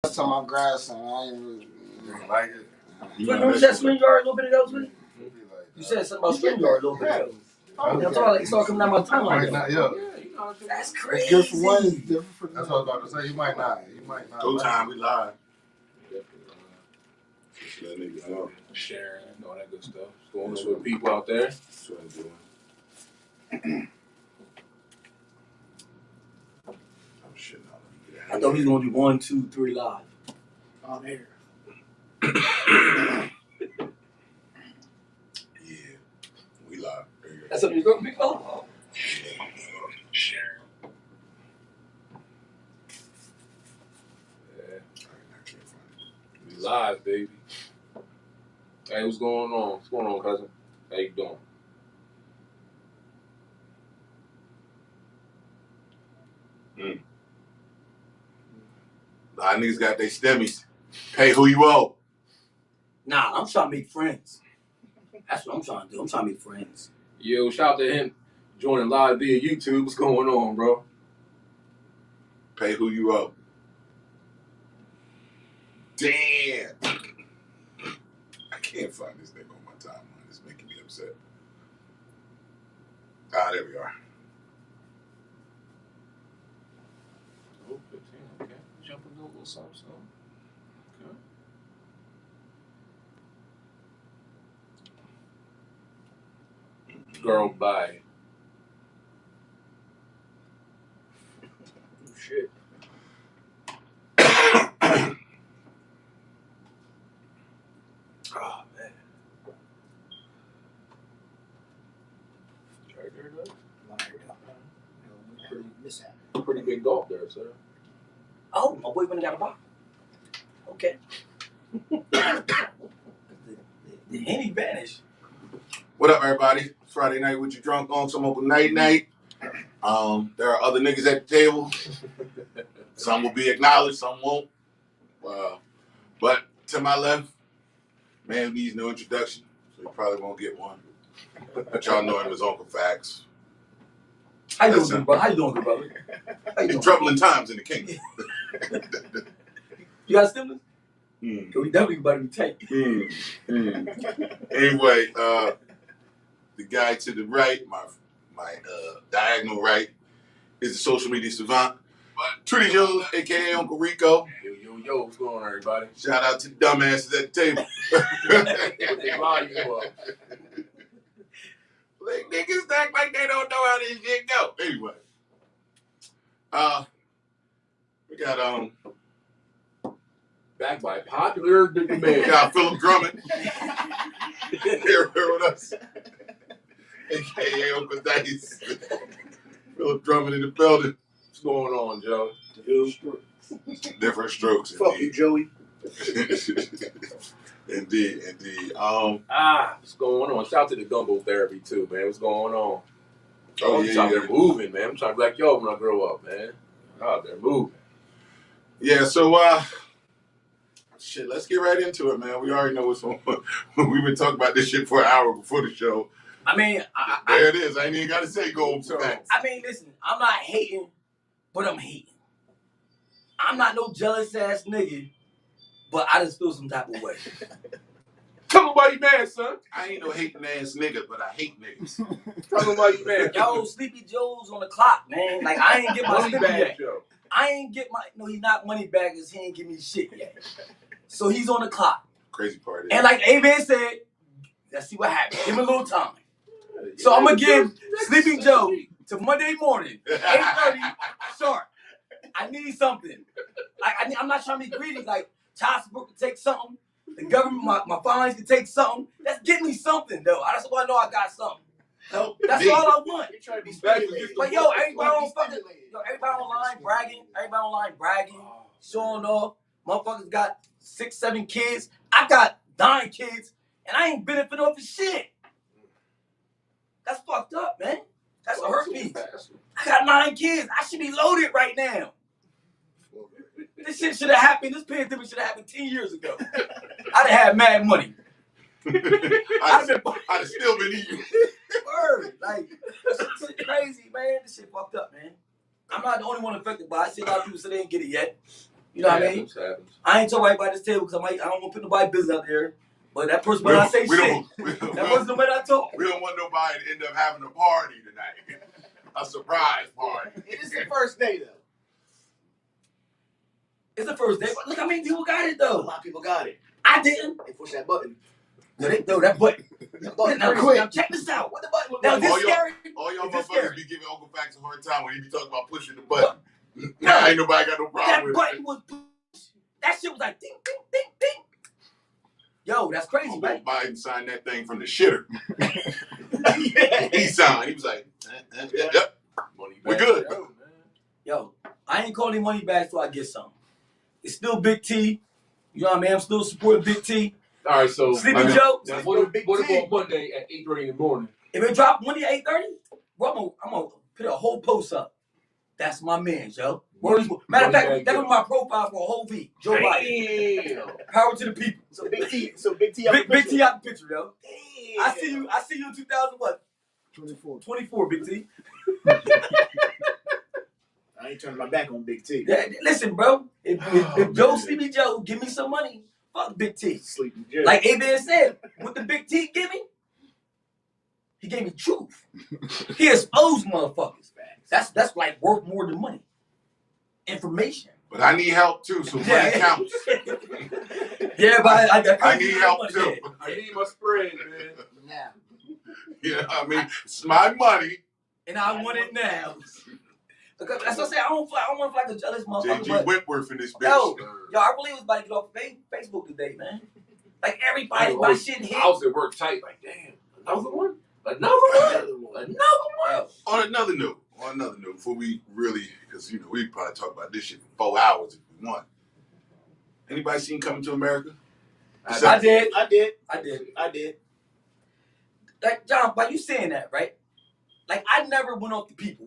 To my grass and I ain't really. Like it. You remember you said StreamYard a little bit ago, Sweetie? You said something about StreamYard a little bit ago. I'm talking like it started coming down my timeline. That's crazy. It's good for one, it's different for That's what I was about to say. You might not. Two time we live. Just let niggas know. Sharing and all that good stuff. Going on with people out there. That's what I'm doing. Oh shit, no. I thought he was gonna do 1, 2, 3 live. I'm here. Yeah, we live. That's something you're going to be called? Sharing. Yeah. We live, baby. Hey, what's going on? What's going on, cousin? How you doing? A lot of niggas got their stemmies. Pay who you owe. Nah, I'm trying to make friends. That's what I'm trying to do. I'm trying to make friends. Yo, shout out to him joining live via YouTube. What's going on, bro? Pay who you owe. Damn. I can't find this thing on my timeline. It's making me upset. Ah, there we are. Oh, 15, okay. Jumping a little something. Okay. Girl, bye. Oh, shit. Oh, man. Right there, though. Pretty, Pretty big gulp there, sir. oh, my boy went and got a bottle. Okay. the Henny vanished. What up, everybody? Friday night with you drunk on some open night. There are other niggas at the table. Some will be acknowledged, some won't. But to my left, man needs no introduction, so he probably won't get one. But y'all know him as Uncle Facts. How you doing, good brother? How you doing, good brother? How you doing? Troubling times in the kingdom. You got stimulus? We definitely about to be tight. Anyway, the guy to the right, my diagonal right, is the social media savant, Trudy Jones, aka Uncle Rico. Yo, what's going on, everybody? Shout out to the dumbasses at the table. They volume up. Like niggas act like they don't know how this shit go. Anyway, we got Backed by popular demand. we got Philip Drummond here with us, aka Uncle Dice. Philip Drummond in the building. What's going on, Joe? Different strokes. Fuck you, Joey. Indeed. What's going on? Shout out to the gumbo therapy too, man. What's going on? Oh, I'm yeah, trying yeah. to moving, man. I'm trying to be like yo when I grow up, man. Oh, they're moving. Yeah, so shit, let's get right into it, man. We already know what's on. We've been talking about this shit for an hour before the show. I mean, There it is. I ain't even got to say go. I mean, listen, I'm not hating, but I'm hating. I'm not no jealous ass nigga, but I just feel some type of way. Tell me why you mad, son. I ain't no hating ass nigga, but I hate niggas. Tell me why you mad. Yo, Sleepy Joe's on the clock, man. Like, I ain't get my Money Sleepy bag, yet. Joe. I ain't get my, no, he's not money baggers. He ain't give me shit yet. So he's on the clock. Crazy part is. And like A-Man said, let's see what happens. Give him a little time. So I'm going to give Sleepy Joe to Monday morning, 8:30, sharp. I need something. Like, I'm not trying to be greedy. Like, child support can take something. The government, my finance can take something. Let's get me something, though. I just want to know I got something. That's all I want. You're trying to be speculative. But yo, everybody online bragging, showing off. Motherfuckers got 6, 7 kids. I got 9 kids, and I ain't benefiting off of shit. That's fucked up, man. That's a hurt piece. I got 9 kids. I should be loaded right now. This shit should have happened. This pandemic should have happened 10 years ago. I'd have had mad money. I'd have still been eating. Word. Like, this shit crazy, man. This shit fucked up, man. I'm not the only one affected by it. I see a lot of people say they didn't get it yet. You know what I mean? Happens. I ain't talking about this table because I don't want to put nobody's business out there. But that person might not say shit. That person might not talk. We don't want nobody to end up having a party tonight. A surprise party. It is the first day, though. It's the first day. Look how many people got it, though. A lot of people got it. I didn't. They push that button. No, that button. Now check this out. What the button look Now, like? this scary. All y'all Is this motherfuckers scary? be giving Uncle Facts a hard time when he be talking about pushing the button. Now ain't nobody got no problem That with button it. was pushed. That shit was like ding, ding, ding, ding. Yo, that's crazy, Uncle man. Biden signed that thing from the shitter. Yeah. He signed. He was like, yep. Money We back, good. yo, man. Yo, I ain't calling money back till I get something. It's still Big T. You know what I mean? I'm still supporting Big T. All right, so Sleepy Joe. now what about Monday at 8:30 in the morning? If it drop money at 8:30, bro, I'm gonna put a whole post up. That's my man, yo. Matter of fact, that was my profile for a whole week. Joe Biden. Power to the people. So Big T. So Big T. Big T out the picture, yo. Damn. I see you in 2000 what? 24, Big T. I ain't turning my back on Big T. Yeah, listen, bro. If Joe Sleepy Joe give me some money, fuck Big T. Sleepy Joe. Like A-Man said, what the Big T give me? He gave me truth. He exposed motherfuckers. That's like worth more than money. Information. But I need help too, so money counts. Yeah, but I need help too. I need my spread, man. Now. You know what I mean? It's my money. And I want it now. Because that's what I say. I don't want to feel like a jealous motherfucker. JG Whitworth in this bitch. Yo, I really was about to get off Facebook today, man. Like everybody, my shit hit. I was at work tight, like, damn, another one? Another one? On another note, before we really, because you know we probably talk about this shit for 4 hours if we want. Anybody seen Coming to America? I did. Like John, by you saying that, right? Like I never went off the people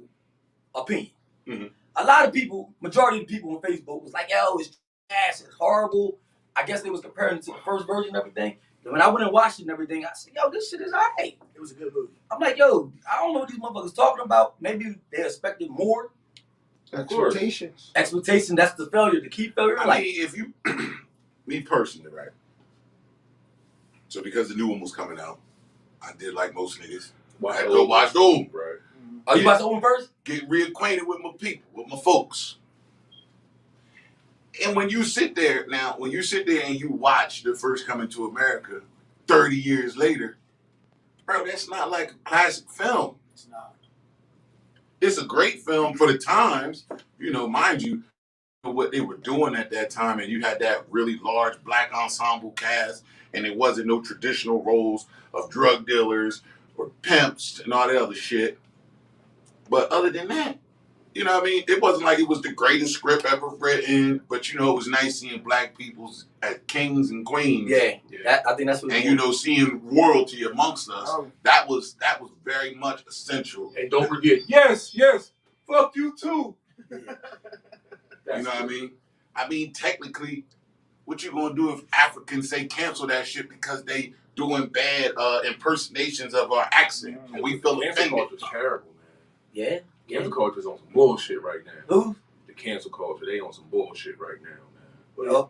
opinion. Mm-hmm. A lot of people, majority of the people on Facebook was like, yo, it's ass, it's horrible. I guess they was comparing it to the first version and everything. And when I went and watched it and everything, I said, yo, this shit is alright. It was a good movie. I'm like, yo, I don't know what these motherfuckers talking about. Maybe they expected more. Expectations. Expectation, that's the failure, the key failure. I mean, if you, me personally, right? So because the new one was coming out, I did like most niggas. I had to go watch the old. Right. Oh, you watch the old first? Get reacquainted with my people, with my folks. And when you sit there and you watch the first Coming to America 30 years later, bro, that's not like a classic film. It's not. It's a great film for the times, you know, mind you, what they were doing at that time, and you had that really large black ensemble cast, and it wasn't no traditional roles of drug dealers or pimps and all that other shit. But other than that, you know what I mean? It wasn't like it was the greatest script ever written, but you know, it was nice seeing black people as kings and queens. Yeah. I think that's what. And you know, seeing royalty amongst us, that was very much essential. And don't forget, yes, fuck you too. You know what I mean? I mean, technically, what you gonna do if Africans say cancel that shit because they doing bad impersonations of our accent and we feel Cancel offended? culture's terrible, man. Yeah. Cancel culture's on some bullshit right now. Who? The cancel culture, they on some bullshit right now, man. Yo.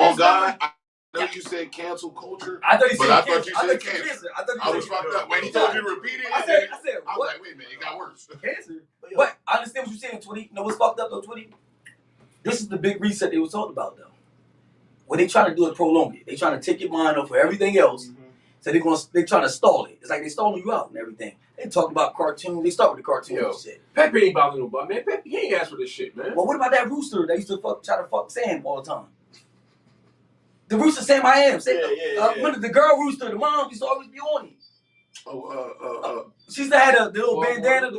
Oh God, I know you said cancel culture. I thought you said cancer. I was fucked up. When he told you to repeat it, I said, I was what? like, wait a minute, it got worse. Cancer. But I understand what you're saying, Twitty. You know what's fucked up though, Twitty? This is the big reset they was talking about though. What they trying to do is prolong it. They trying to take your mind off for everything else. Mm-hmm. So they trying to stall it. It's like they stalling you out and everything. They talk about cartoons. They start with the cartoons and shit. Pepe ain't bothering nobody, man. Pepe, he ain't asked for this shit, man. Well, what about that rooster that used to try to fuck Sam all the time? The rooster Sam I am. Remember the girl rooster, the mom used to always be on him. She used to have the little bandana.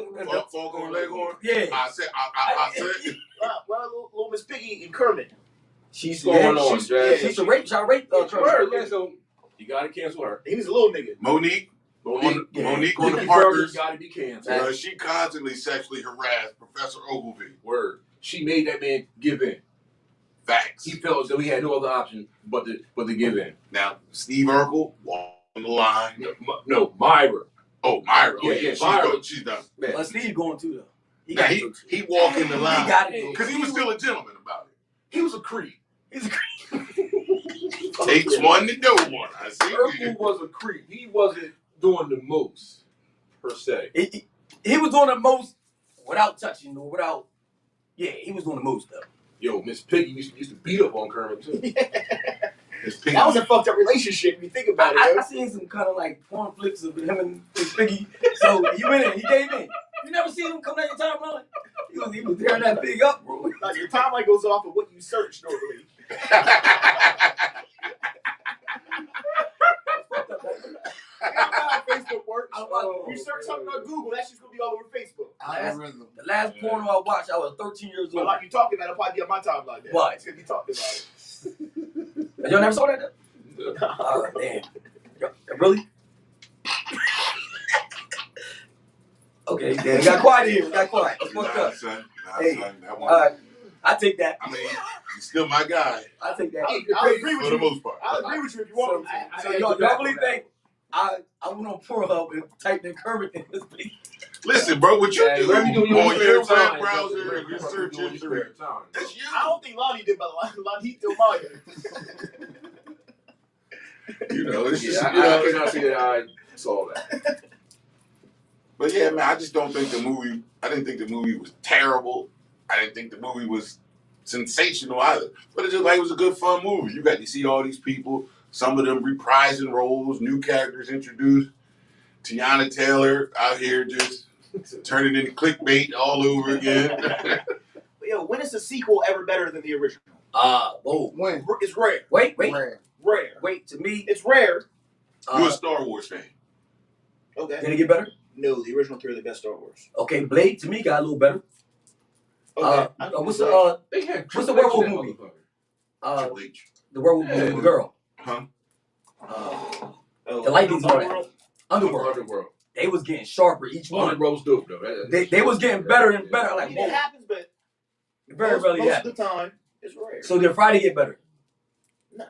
Foghorn Leghorn? Yeah. I said. Well, little Miss Piggy and Kermit. She's going on, Jazz. She's a rape. Try to rape Kermit. Yeah, so you gotta cancel her. He was a little nigga. Monique on the Partners Partners. Gotta be canceled. She constantly sexually harassed Professor Ogilvy. Word. She made that man give in. Facts. He felt as though he had no other option but to give in. Now, Steve Urkel, walk on the line. No, Myra. Oh, Myra. Yeah, Myra. Myra. She's done. But Steve going too though. He Now got he walked in the line. He got it. Because he was still a gentleman about it. He was a creep. He's a creep. Takes one to know one. I see. Urkel was a creep. He wasn't doing the most, per se. He was doing the most without touching or without. Yeah, he was doing the most though. Yo, Miss Piggy used to beat up on Kermit too. That was a fucked up relationship if you think about it. I seen some kind of like porn flicks of him and Miss Piggy. So he went in. He gave in. You never seen him come down your timeline? He was tearing that pig up, bro. Like, your timeline goes off of what you search normally. You That's how Facebook works. Oh, You search something on Google, that's just gonna be all over Facebook. The last porno I watched, I was 13 years But old. like you talking about, it'll probably be on my timeline. Then. Why? It's gonna be talking about it. Y'all never saw that? Oh, damn. Really? Okay, yeah, it got quiet here. It got quiet. It's fucked up. Son. Hey, Son. That all one. right. I take that. I mean, he's still my guy I take that. I'll agree with for the you. most part. I'll agree with you if you want me to. So y'all really think I went on Pornhub and typed in Kermit in this page? Listen, bro, what you Hey, do whatever you do in your on spare your web time, browser and whatever your you search do in your history, spare time. that's you. I don't think Lonnie did, but Lonnie did Maya. You know, it's just, Yeah, I cannot say that I saw that. But yeah, man, I just don't think the movie. I didn't think the movie was terrible. I didn't think the movie was sensational either. But it just like it was a good fun movie. You got to see all these people. Some of them reprising roles, new characters introduced. Tiana Taylor out here just turning into clickbait all over again. Yo, when is the sequel ever better than the original? Whoa. When? It's rare. Wait. Rare. Rare. Wait, to me, It's rare. You a Star Wars fan? Okay. did it get better? No, the original three are the best Star Wars. Okay, Blade to me got a little better. Okay. What's the They had What's the Triple H werewolf in that movie? motherfucker. Triple H. The werewolf movie with the girl. Huh? The lightning's on it. Underworld. Underworld. They was getting sharper each one. Underworld's dope though. They was getting better and better. I Like, mean, whoa. it happens, but Very most rarely of happens. the time, it's rare. So did Friday get better? No.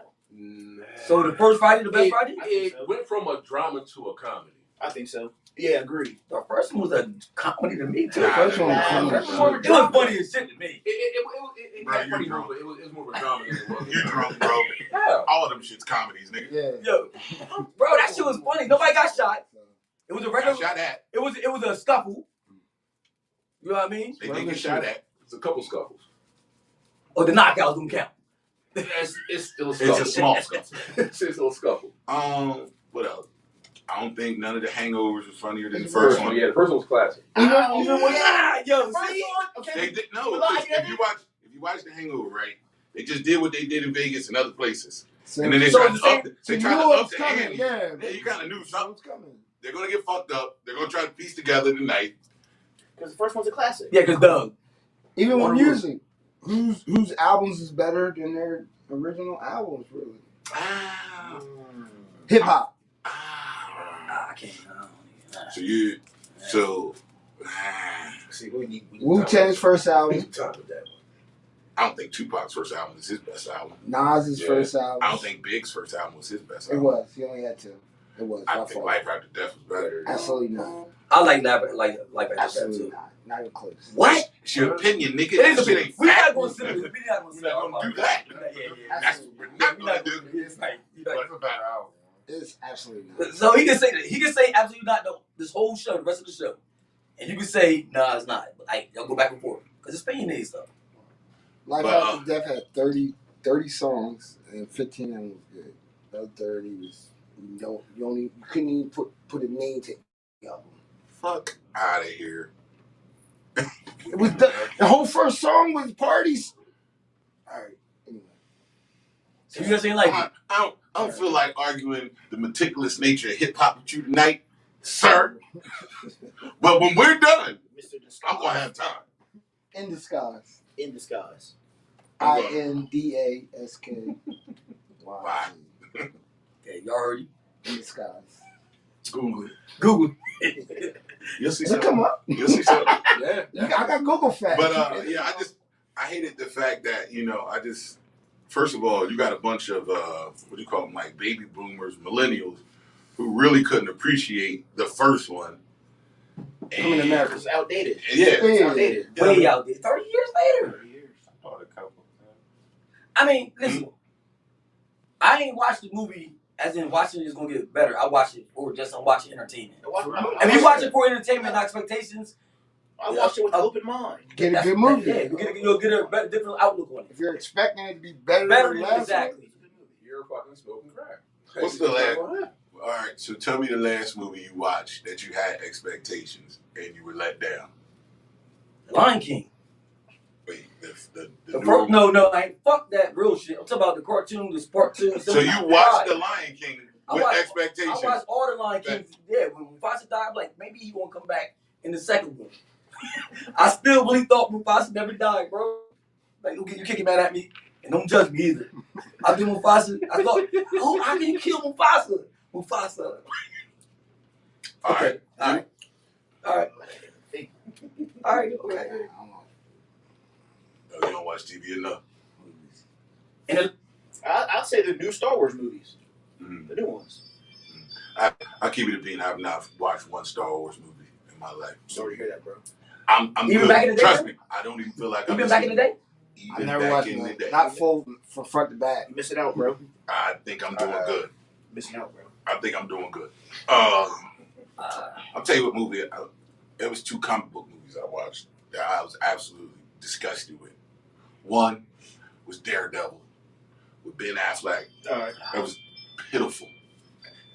So the first Friday, the best Friday? It went from a drama to a comedy. I think so. Yeah, agreed. The first one was a comedy to me too. Nah, First one was Nah, funny. first It was funny as shit to me. It Bro, had you funny drunk. moments, but it was more of a drama than it was. You drunk, bro. Yeah. All of them shit's comedies, nigga. Yeah. Yo, bro, that shit was funny. Nobody got shot. It was a I regular. shot at. It was a scuffle. You know what I mean? They did get shot at. It's a couple scuffles. Or the knockouts don't count. It's still a It's scuffle. a small scuffle. It's still a scuffle. What else? I don't think none of the hangovers was funnier than the The first one. yeah, the first one was classic. Even when Yo, the first see? one, okay. They did, no, But like, if you watch the Hangover, right? They just did what they did in Vegas and other places, So, and then they So tried the to up. same- They you tried knew to it up was the coming. ante. Yeah. Yeah, you kind of knew It something. was coming. They're gonna get fucked up. They're gonna try to piece together tonight. Because the first one's a classic. Yeah, because Doug. Even with One music, whose albums is better than their original albums? Really, Ah, hip hop. I can't. So you, so See, we need Wu Tang's first We album. need time with that. I don't think Tupac's first album is his best album. Nas' Yeah. first album. I don't think Big's first album was his best It album. was. He only had two. It was. I by think far. Life After Death was better. Absolutely not. I like that. Like that Absolutely too. not. Not even close. What? It's your opinion, nigga. It That is a shit bit. ain't We're not fact. going to sit. We're not going We're not gonna do that. Yeah. That's what we're not gonna do. It's like, you're like, It's a better album. It's absolutely not. so he can say that. He can say absolutely not. No, this whole show, the rest of the show, and you can say nah, it's not. But y'all go back and forth because it's opinionated stuff. Life But, After Death had 30 songs and 15 of them was good. The other 30 was you couldn't even put a name to the album. Fuck out of here. It was the whole first song was parties. All right. Anyway. So you just ain't like it. I don't feel like arguing the meticulous nature of hip hop with you tonight, sir. But when we're done, Mr. Disguise. I'm gonna have time. In Disguise. In Disguise. I'm gonna- INDASK. Why? Okay, y'all heard it. In Disguise. Google it. Google. You'll see Does it something. come up? You'll see something. Yeah. I got Google Facts. But yeah, I hated the fact that first of all, you got a bunch of what do you call them, like baby boomers, millennials, who really couldn't appreciate the first one, Coming to America. It's outdated. Yeah. It's outdated. Way out there. 30 years later. 30 years. Oh, the couple. I mean, listen. I ain't watched the movie as in watching it is gonna get better. I watch it for just I'm watching entertainment. If you watch it for entertainment, not expectations, I watched it with an open mind. Get a good movie. Yeah, you'll get a better, different outlook on it. If you're expecting it to be better Better than than last exactly. You're fucking smoking crack. What's the last? All right, so tell me the last movie you watched that you had expectations and you were let down. The Lion King. Wait, the The new first, one? no, I ain't fuck that real shit. I'm talking about the cartoon, the part two. So you watched The Lion King with I expectations. watched all the Lion Kings. Yeah, when Mufasa died, I'm like, maybe he won't come back in the second one. I still really thought Mufasa never died, bro. Like, you kicking mad at me, and don't judge me either. I do Mufasa. I thought, oh, how can you kill Mufasa? Mufasa. All right. All right. Okay. No, you don't watch TV enough. And I'll say the new Star Wars movies. Mm. The new ones. I keep it a bean. I've not watched one Star Wars movie in my life. Sorry to hear that, bro. I'm Even good. back in the day, Trust bro? me, I don't even feel like you I'm been back in the day? I Even never back watched in the one. day. Not full from front to back. You're missing out, bro. I think I'm doing good. Missing out, bro. I think I'm doing good. I'll tell you what movie. It was 2 comic book movies I watched that I was absolutely disgusted with. One was Daredevil with Ben Affleck. That was pitiful.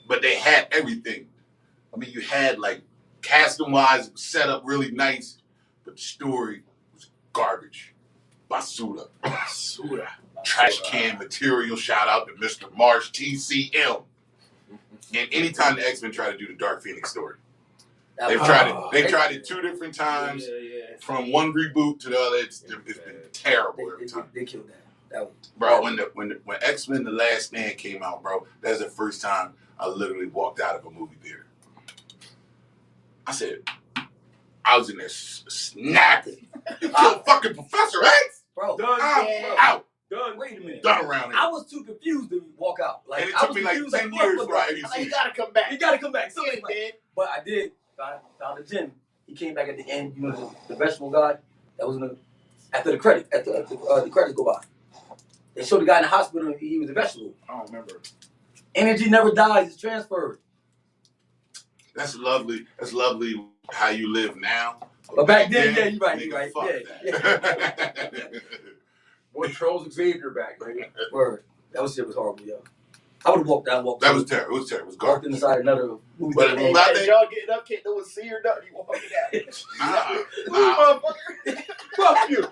But they had everything. I mean, you had like casting wise, it was set up really nice, but the story was garbage. Basura. Trash can material. Shout out to Mr. Marsh, TCM. And anytime the X-Men try to do the Dark Phoenix story, they've tried it. They've tried it 2 different times. Yeah. From one reboot to the other, it's been terrible every time. They killed that. Bro, when X-Men: The Last Stand came out, bro, that's the first time I literally walked out of a movie theater. I said, I was in there snapping. You killed fucking Professor X? Bro, I'm out. Done. wait a minute. Done around here. I was too confused to walk out. Like, And it I took was me like confused, 10 years what, before I bro? even Like, see you it. gotta come back. You gotta come back. He ain't dead. But I did found the gym. He came back at the end. You know the vegetable guy that was in the after the credit the credits go by. They showed the guy in the hospital. And he was a vegetable. I don't remember. Energy never dies. It's transferred. That's lovely. That's lovely how you live now. But back then, yeah, you're right. nigga, You're right. fuck Yeah. that. Boy, Charles Xavier back, nigga. Word. That shit was horrible, yo. I would have walked down, walked. That through, was terrible. It was terrible. It was walked garbage. inside another movie. But theater. I mean, Hey, y'all getting up, can't no one see or nothing. You walking out. Nah. Motherfucker. Fuck you.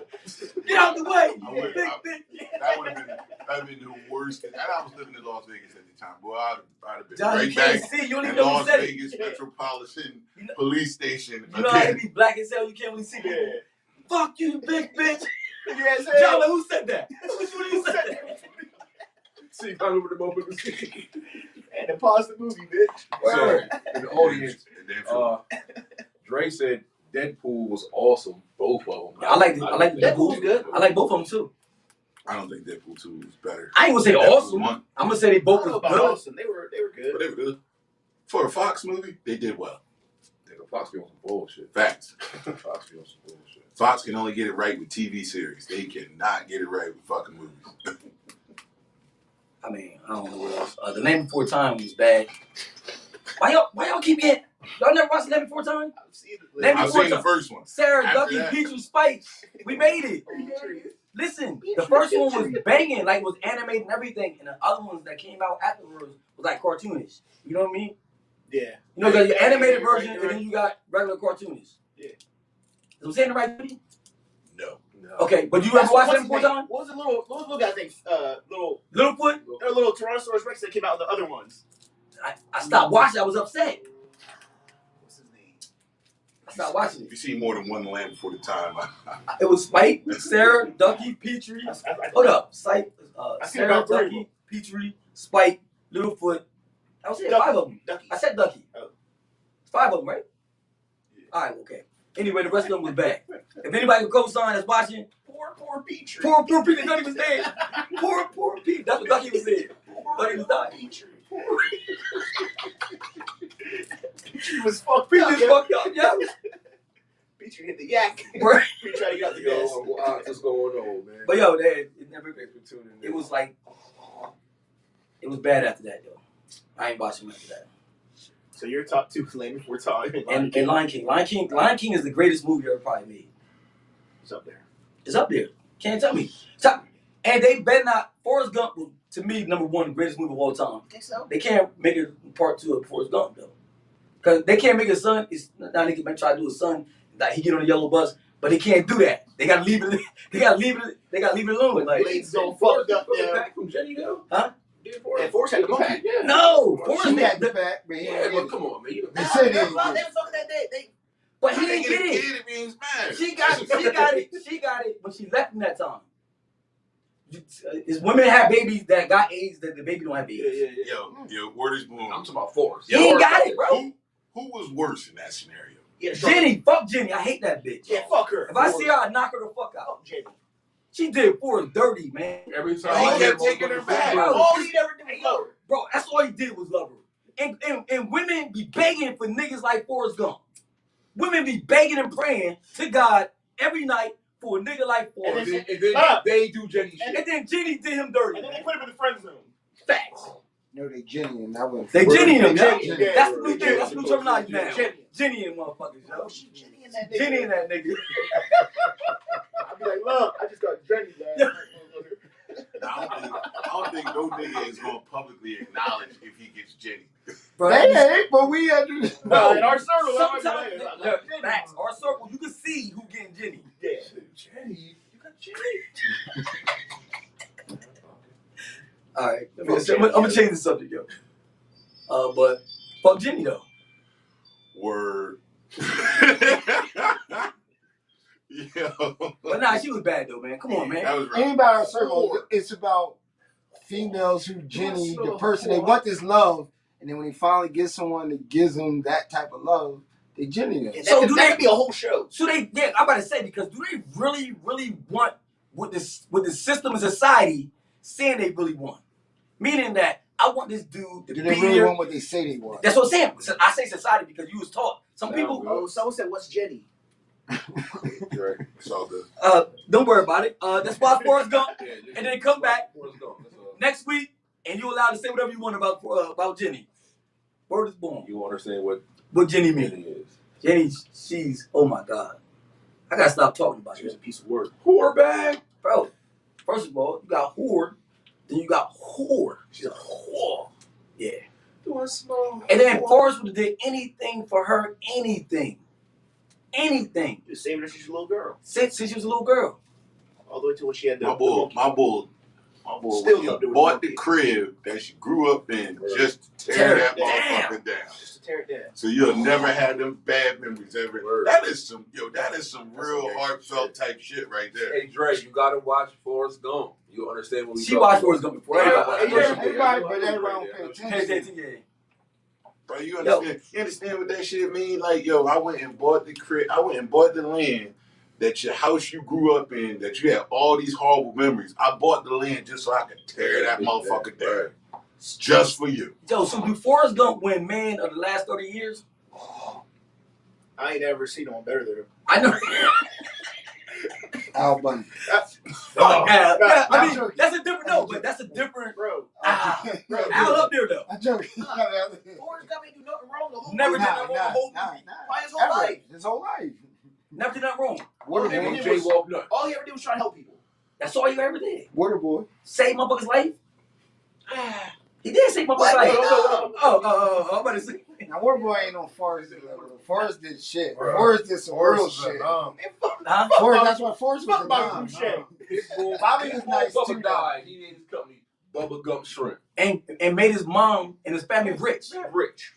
Get out the way. That would have been the worst. And I was living in Las Vegas at the time. Boy, I'd have been Johnny, you right can't back see. You don't even in know who Las said it. Vegas Metropolitan You know- Police Station You know how they again. be black as hell. You can't really see people. Yeah. Fuck you, big bitch. Yes, John, who said that? Who said that? See, I over the moment to see. And then pause the movie, bitch. So, in the audience, And then Dre said Deadpool was awesome. Both of them. I like Deadpool. Deadpool's good. I like both of them too. I don't think Deadpool 2 was better. I ain't gonna say Deadpool awesome. 1, I'm gonna say they I both don't know was about good. Austin. They were good. but they were good. For a Fox movie, they did well. Nigga, Fox be on some bullshit. Facts. Fox be on some bullshit. Fox can only get it right with TV series. They cannot get it right with fucking movies. I mean, I don't know what else. The Name Before Time was bad. Why y'all keep getting? Y'all never watched The Name Before Time? I've seen it. Name I've before seen the time. first one. Sarah, After Ducky, that- Peach, Spike. We made it. Listen, the first one was banging, like it was animated and everything, and the other ones that came out afterwards was like cartoonish. You know what I mean? Yeah. You know, you got your animated Right, version, right. and then you got regular cartoonish. Yeah. Am I saying the right thing? No. Okay, but you ever watched What's Name his Before name? Time? What was the little guy's name? Littlefoot? There were little Tyrannosaurus Rex that came out in the other ones. I stopped watching. I was upset. What's his name? I stopped watching If it. you see more than one Land Before the Time, It was Spike, Sarah, Ducky, Petrie. Hold up, I see Sarah, about 3 of Ducky, Petrie, Spike, Littlefoot. I was saying Ducky. 5 of them. Ducky. I said Ducky. Oh. 5 of them, right? Yeah. All right, okay. Anyway, the rest of them was bad. If anybody can co-sign that's watching, Poor Petrie. poor Petrie, Ducky was dead. Poor Petrie. That's what Ducky was saying. Thought he was dying. Petrie. Petrie was fucked Petrie up. was fucked up, yeah. yo, it never. Thanks for tuning in. It was like, it was bad after that though. I ain't watching after that. So your top two flames we're talking. And Lion King. Lion King is the greatest movie ever probably made. It's up there. It's up there. Can't tell me. Top. And they better not. Forrest Gump, to me, number one, greatest movie of all time. I think so. They can't make it part two of Forrest Gump though, because they can't make a son. Now they can try to do a son that he get on a yellow bus, but they can't do that. They gotta leave it. They gotta leave it alone. Like, Blades don't fuck up there. Back from Jenny though. huh? And Forrest had the monkey. Yeah. No, Forrest She made had the the, back, but he Yeah, didn't but get it. come on, man. They said he They didn't was get it. talking that day. but he didn't get it. It means man. She got it when she left him that time. Is women have babies that got AIDS that the baby don't have AIDS. Yo, word is born. I'm talking about Forrest. He ain't got it, bro. Who was worse in that scenario? Yeah, Jenny, fuck Jenny. I hate that bitch. Yeah, fuck her. If I see her, I knock her the fuck out. Fuck Jenny. She did Forrest dirty, man. Every time He I kept hear taking her motherfuckers back. say, All he ever did was love her. Bro, that's all he did was love her. And women be begging for niggas like Forrest Gump. Women be begging and praying to God every night for a nigga like Forrest. And then they do Jenny shit. And then Jenny did him dirty. And then they put him in the friend zone. Facts. No, they Jenny and I went. They Jenny him, Jenny, yo. yeah. That's the new thing. That's the new terminology now. Jenny. Jenny and motherfuckers, yo. Oh, she Jenny in that nigga. Jenny and that nigga. I'd be like, look, I just got Jenny, man. I don't think no nigga is gonna publicly acknowledge if he gets Jenny. Bro, They ain't, but we had to. No, in our circle, sometimes, that facts. Our circle, you can see who getting Jenny. yeah. Jenny, you got Jenny. All right, I'm gonna change the subject, yo. But fuck Jenny though. Word. Yo. But nah, she was bad though, man. Come on, man. That was right. Ain't about our circle. It's about females who Jenny, the person they want this love, and then when they finally get someone that gives them that type of love, they Jenny them. So do that they- could be a whole show? So they, yeah, I'm about to say, because do they really, really want what the system of society saying they really want? Meaning that I want this dude to Do be they really here. want what they say they want? That's what I'm saying. So I say society because you was taught. Some people, Oh, someone said, what's Jenny? Right. It's all good. don't worry about it. That's why Forrest Gump. Yeah, And then come back Forrest Gump. That's all. next week, and you allowed to say whatever you want about Jenny. Word is born. You understand What Jenny Jenny means? is? Jenny, she's, oh my God. I gotta stop talking about She was you, a piece of work. Whore bag. bro. First of all, you got whore, then you got whore. She's a whore. Yeah. Doing small. And then Forrest would have did anything for her, anything. Just saving her since she was a little girl. Since she was a little girl. All the way to when she had the My bull Still when up she there with bought the the crib that she grew up in just to Tear tear that it down. motherfucker down. just to tear it down. So you'll never have them bad memories ever. Word. That is some real okay. heartfelt type shit right there. Hey Dre, you gotta watch Forrest Gump. You understand what we She talking watched about. Forrest Gump before. Everybody, but everybody don't pay Hey, attention. yeah. Bro, you understand? You understand what that shit mean? Like, yo, I went and bought the crib. I went and bought the land that your house you grew up in, that you have all these horrible memories. I bought the land just so I could tear that motherfucker down. Just for you. Yo, so do Forrest Gump win man of the last 30 years? I ain't ever seen no one better than her. I know. Al Bundy. I mean, that's a different, no, but that's a different. Bro. Bro, Al up there, though. I'm joking. Forrest Gump ain't do nothing wrong the whole Never movie. did nothing wrong the whole movie. Why his whole life? His whole life. Never did nothing wrong. Water Okay, boy. but Jay Walk nuts. All he ever did was try to help people. That's all you ever did. Water boy. Save motherfucker's life. He did save motherfucker's What? life. No. I'm about to say. Now Water boy ain't on Forrest level. Forrest did shit. Bro. Forrest did some real shit. Huh? Forrest, that's why Forrest was Fuck a Bobby dime. Boucher. Bobby was nice Bubba too, died. He named his company Bubba Gump Shrimp. And made his mom and his family rich. Rich.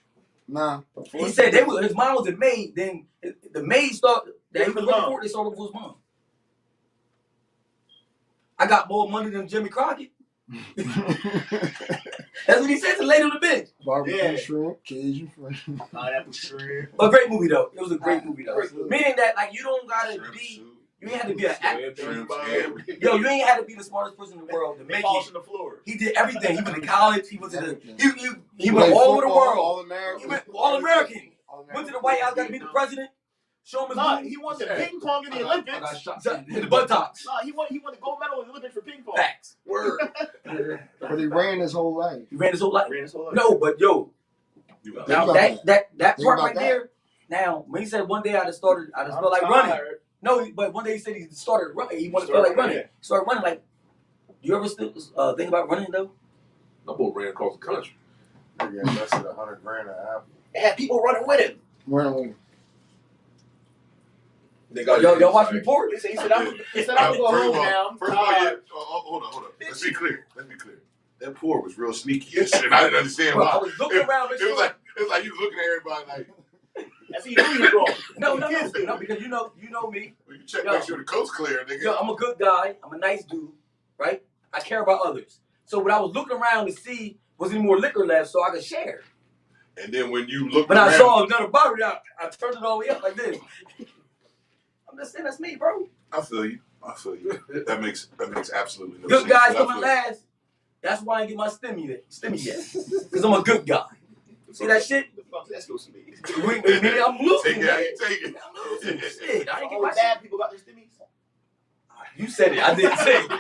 Nah. He said his mom was a maid. Then the maid started that he was working for. They sold him for his mom. I got more money than Jimmy Crockett. That's what he said to the lady on the bench. Barbecue Yeah. shrimp, Cajun fries. Pineapple shrimp. A great movie though. It was a great movie though. Great movie. Meaning that like you don't gotta Shrimp be, soup. you ain't have to be an actor. Shrimp Yo, you ain't had to be the smartest person in the world to They make falls it. on the floor. He did everything. He went to college. He went to the. Everything. He went all over the world. All American. He went all American. Went to the White House. Got to be the president. Show him his Nah, moves. he won the ping pong in the Olympics. I got shot Hit the buttocks. Nah, he won the gold medal in the Olympics for ping pong. Facts. Word. But he ran his whole life. He ran his whole life. Ran his whole life. No, but yo, You now Think that Think part about right that. there. Now when he said one day I just felt like running. No, but one day he said he started running. He wanted to feel like running. Yeah. He started running. Like, you ever still think about running though? My boy ran across the country. Yeah, invested $100 grand an apple. It had people running with him. Running. They got Y'all watch report? He said, I'm gonna go home now. First of all, yeah. Hold on. Let's be clear. That pour was real sneaky and shit. I didn't understand Bro, why. I was looking around. It was like you was looking at everybody like. That's how you knew he was wrong. No, because you know me. Well, you check, Yo. make sure the coast's clear, nigga. Yo, I'm a good guy. I'm a nice dude, right? I care about others. So when I was looking around to see was any more liquor left, so I could share. And then when you look When around, I saw another bottle, I turned it all the way up like this. I'm just saying that's me, bro. I feel you. That makes absolutely no Good sense. guys but I coming feel last. That's why I ain't get my stimmy yet. Because I'm a good guy. See that shit? The fuck that's supposed to be? I'm losing, Take man. it. Take it. I'm losing. Shit, I ain't get All my the shit. bad people got their stimmies. You said it. I didn't say it.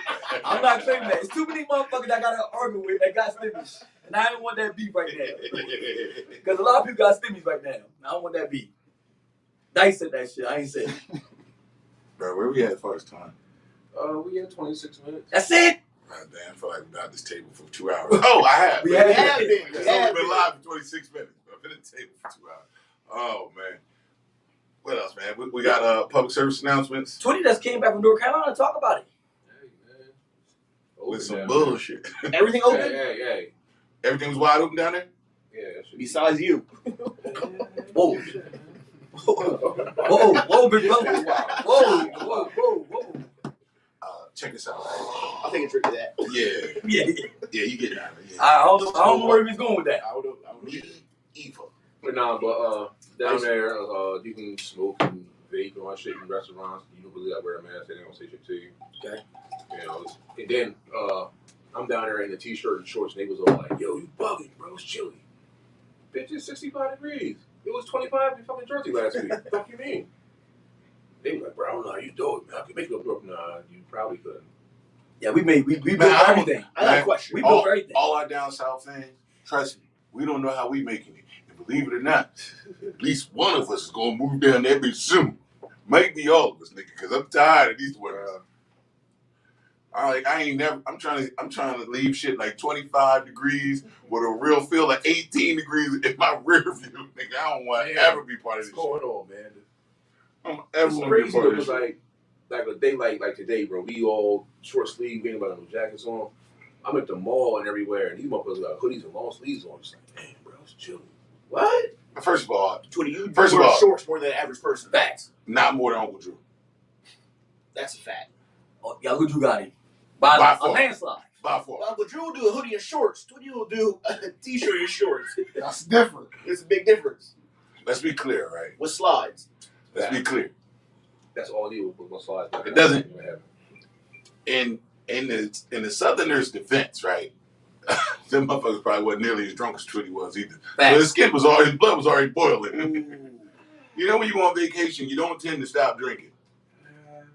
I'm not claiming that. It's too many motherfuckers I gotta argue with that got stimmies. And I don't want that beef right now. Because a lot of people got stimmies right now. I don't want that beef. Dice said that shit. I ain't said it. Bro, where we at as far as time? We had 26 minutes. That's it. God damn, I feel like we've been at this table for 2 hours. Oh, I have. We We have have been. been. It's We only have been been. live for 26 minutes. I've been at the table for 2 hours. Oh, man. What else, man? We got public service announcements 20 just came back from North Carolina to talk about it. Hey, man. with some down bullshit. Everything there. open Hey. Everything was wide open down there? Yeah, that should be. besides you. Whoa. Whoa, big brother. Whoa. Check this out. I'll take a trip to that. Yeah, Yeah. you get out of it. Yeah. I don't know where he was going with that. I would Me, evil. But down there, you can smoke and vape and all that shit in restaurants. You don't really got to wear a mask. They don't say shit to you. Okay. You know, and then I'm down there in a t-shirt and shorts, and they was all like, "Yo, you bugging, bro? It's chilly. Bitch, it's 65 degrees. It was 25 in fucking Jersey last week. What the fuck you mean?" They were like, "Bro, I don't know how you do it, man. I could make it up. Nah, you probably couldn't." Yeah, we built Man, everything. I got a question. We built everything. All our down south fans, trust me, we don't know how we making it. And believe it or not, at least one of us is gonna move down there bitch soon. Might be all of us, nigga, because I'm tired of these winters. I'm trying to leave shit like 25 degrees with a real feel of 18 degrees in my rear view, nigga. I don't want to ever be part of What's this going on, man? shit. I don't ever It's want to be crazy part of this because shit. like a day like today, bro. We all short sleeve, we ain't got no jackets on. I'm at the mall and everywhere, and these motherfuckers got hoodies and long sleeves on. It's like, damn, bro, it's chilly. What? First of all, 20, you First of wear all- shorts more than the average person. Facts. not more than Uncle Drew. That's a fact. Oh, yeah, look, you got it. By By a far. landslide. By far. Uncle Drew will do a hoodie and shorts. 20 will do a t-shirt and shorts. That's different. It's a big difference. Let's be clear, right? With slides. Let's be clear. That's all you with my slides. It doesn't- In the Southerners' defense, right? Them motherfuckers probably wasn't nearly as drunk as Trudy was either. So his Facts. his blood was already boiling. You know when you go on vacation, you don't tend to stop drinking.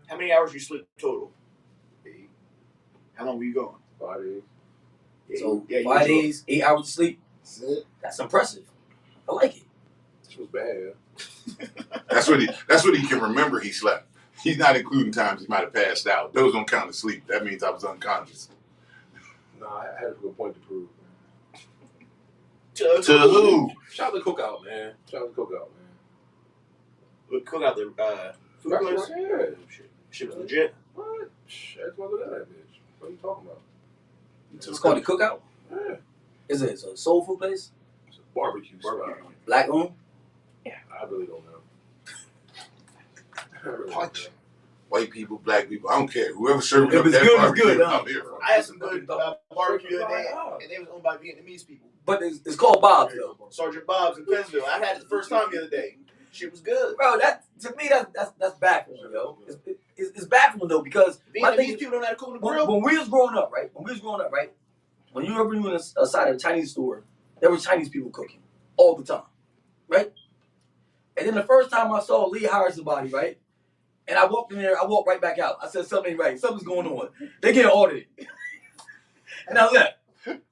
How many hours you sleep total? 8. How long were you going? 5 days. So you 5 was days, 8 hours of sleep. That's it. That's impressive. I like it. This was bad. That's what he can remember he slept. He's not including times he might have passed out. Those don't count as sleep. That means I was unconscious. Nah, I had a good point to prove. To To who? Shout out to Cookout, man. Would cook out the food place? Yeah. Shit was legit. What? That's why I look at that bitch. What are you talking about? It's called the Cookout. Yeah. Is it a soul food place? It's a barbecue spot. Black owned? I really don't know. I really don't Punch. know. White people, black people, I don't care. Whoever served If up it's that good, it's barbecue, good, huh? I'm here for it. I had some good barbecue the other day, and they was owned by Vietnamese people. But it's called Bob's though. Sergeant Bob's in Pennsville. I had it the first time the other day. Shit was good. Bro, that to me that's baffling, yo. It's baffling though because my thing Vietnamese is, people don't have to cook in the grill. when we was growing up, right? When you ever knew a side of a Chinese store, there were Chinese people cooking all the time, right? And then the first time I saw Lee hire somebody, right? And I walked in there, I walked right back out. I said, something ain't right. Something's going on. They getting audited. And I left.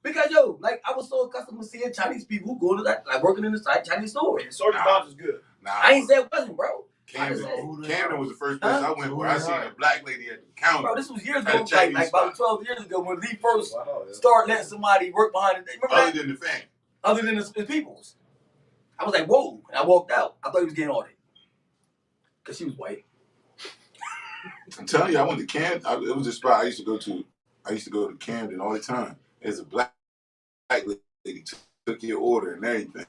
Because, yo, like, I was so accustomed to seeing Chinese people go to that, like, working in the Chinese store. Sergeant Bob's is good. Nah, I ain't said it wasn't, bro. Camden was the first place I went where I seen a black lady at the counter. Bro, this was years ago, like about 12 years ago when Lee first started letting somebody work behind it. Remember Other that? than the fan. Other than the people's. I was like, whoa. And I walked out. I thought he was getting audited. Because she was white. I'm telling you, I went to Camden. It was a spot I used to go to. I used to go to Camden all the time. There's a black lady took your order and everything.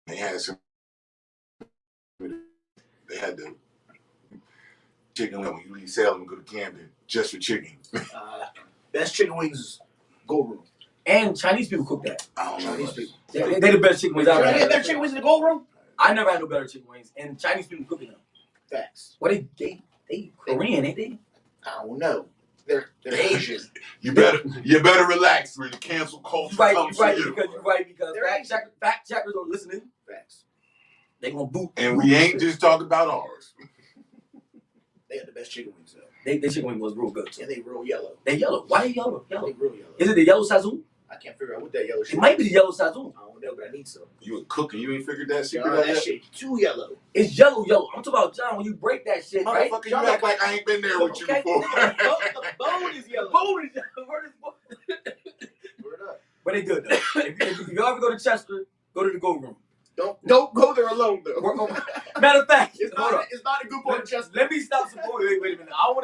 They had some. They had the chicken wing when you leave Salem and go to Camden just for chicken. Best chicken wings, Gold Room. And Chinese people cook that. I don't know. Chinese people. They the best chicken wings I've You ever had had. better chicken wings in the Gold Room? I never had no better chicken wings. And Chinese people cooking them. Facts. What they Korean, ain't they? I don't know. They're Asian. You better relax when the cancel culture comes to you. You're right because fact checkers are listening. Facts. They gonna boot. And we ain't just talking about ours. They had the best chicken wings though. They chicken wing was real good. And they real yellow. They yellow. Why they yellow? They real yellow. Is it the yellow sazon? I can't figure out what that yellow shit It might be the yellow sazon. I don't know, but I need some. You a cook and you ain't figured that secret That out yet? shit too yellow. It's yellow. I'm talking about John when you break that shit, right? Motherfucker, you act like I ain't been there with you before. The bone is yellow. Bone is yellow. Word is bone. Word up. But they good though. If you ever go to Chester, go to the Gold Room. Don't go there alone though. Matter of fact, It's not a good part of Chester. Let me stop supporting. Wait a minute. I don't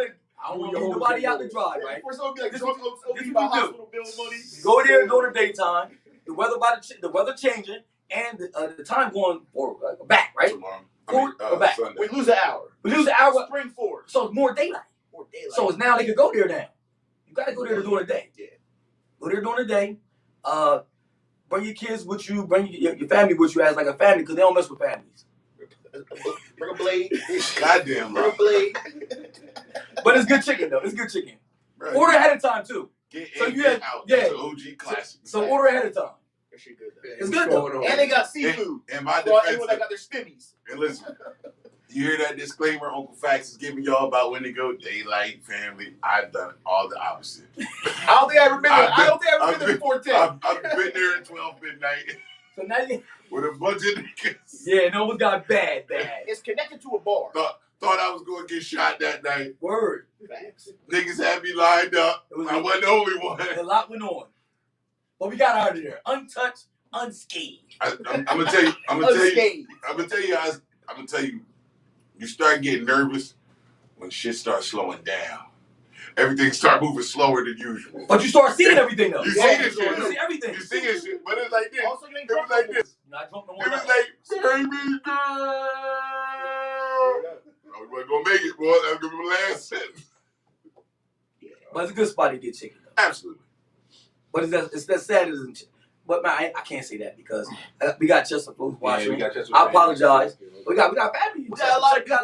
want to leave nobody out to dry, right? For some be like, This drunk is what we by do. hospital bill money. Go there during the daytime. The weather changing and the time going forward, back, right? Tomorrow. Forward or back? Sunday. We lose an hour. We lose an hour, Spring forward. so it's more daylight. Or daylight. So it's now they can go there now. You gotta go there during the day. Yeah. Go there during the day. Bring your kids with you. Bring your family with you as like a family because they don't mess with families. Bring a blade. Goddamn Bring a right. blade. But it's good chicken though. It's good chicken. Right. Order ahead of time too. Get So in, you get have- out. yeah. It's an OG classic. So order ahead of time. That shit good though. It's good though. And they got seafood. In my For defense, anyone that got their stimmies. and listen, you hear that disclaimer Uncle Fax is giving y'all about when they go daylight, family. I've done all the opposite. I don't think I ever been there. I don't think I ever been there before 10. I've been there at 12 midnight So now you, with a bunch of niggas. yeah, no one got bad. It's connected to a bar. Thought I was going to get shot that night. Word. Facts. Niggas had me lined up. It was I wasn't the only one. A lot went on. But we got out of there. Untouched, unscathed. I'm gonna tell you. I'm gonna tell you. You start getting nervous when shit starts slowing down. Everything start moving slower than usual. But you start seeing everything though. You see Yeah, this you shit. You see everything. You see this shit, but it's like this. Also, you ain't It was drunk like no more. this. You're not drunk no It more. was like, baby girl. I wasn't gonna make it, boy. That was gonna be my last sentence. But it's a good spot to get chicken though. Absolutely. But it's that sad isn't it? But man, I can't say that because we got Chester folks watching. I apologize. We got family. We got a lot of family.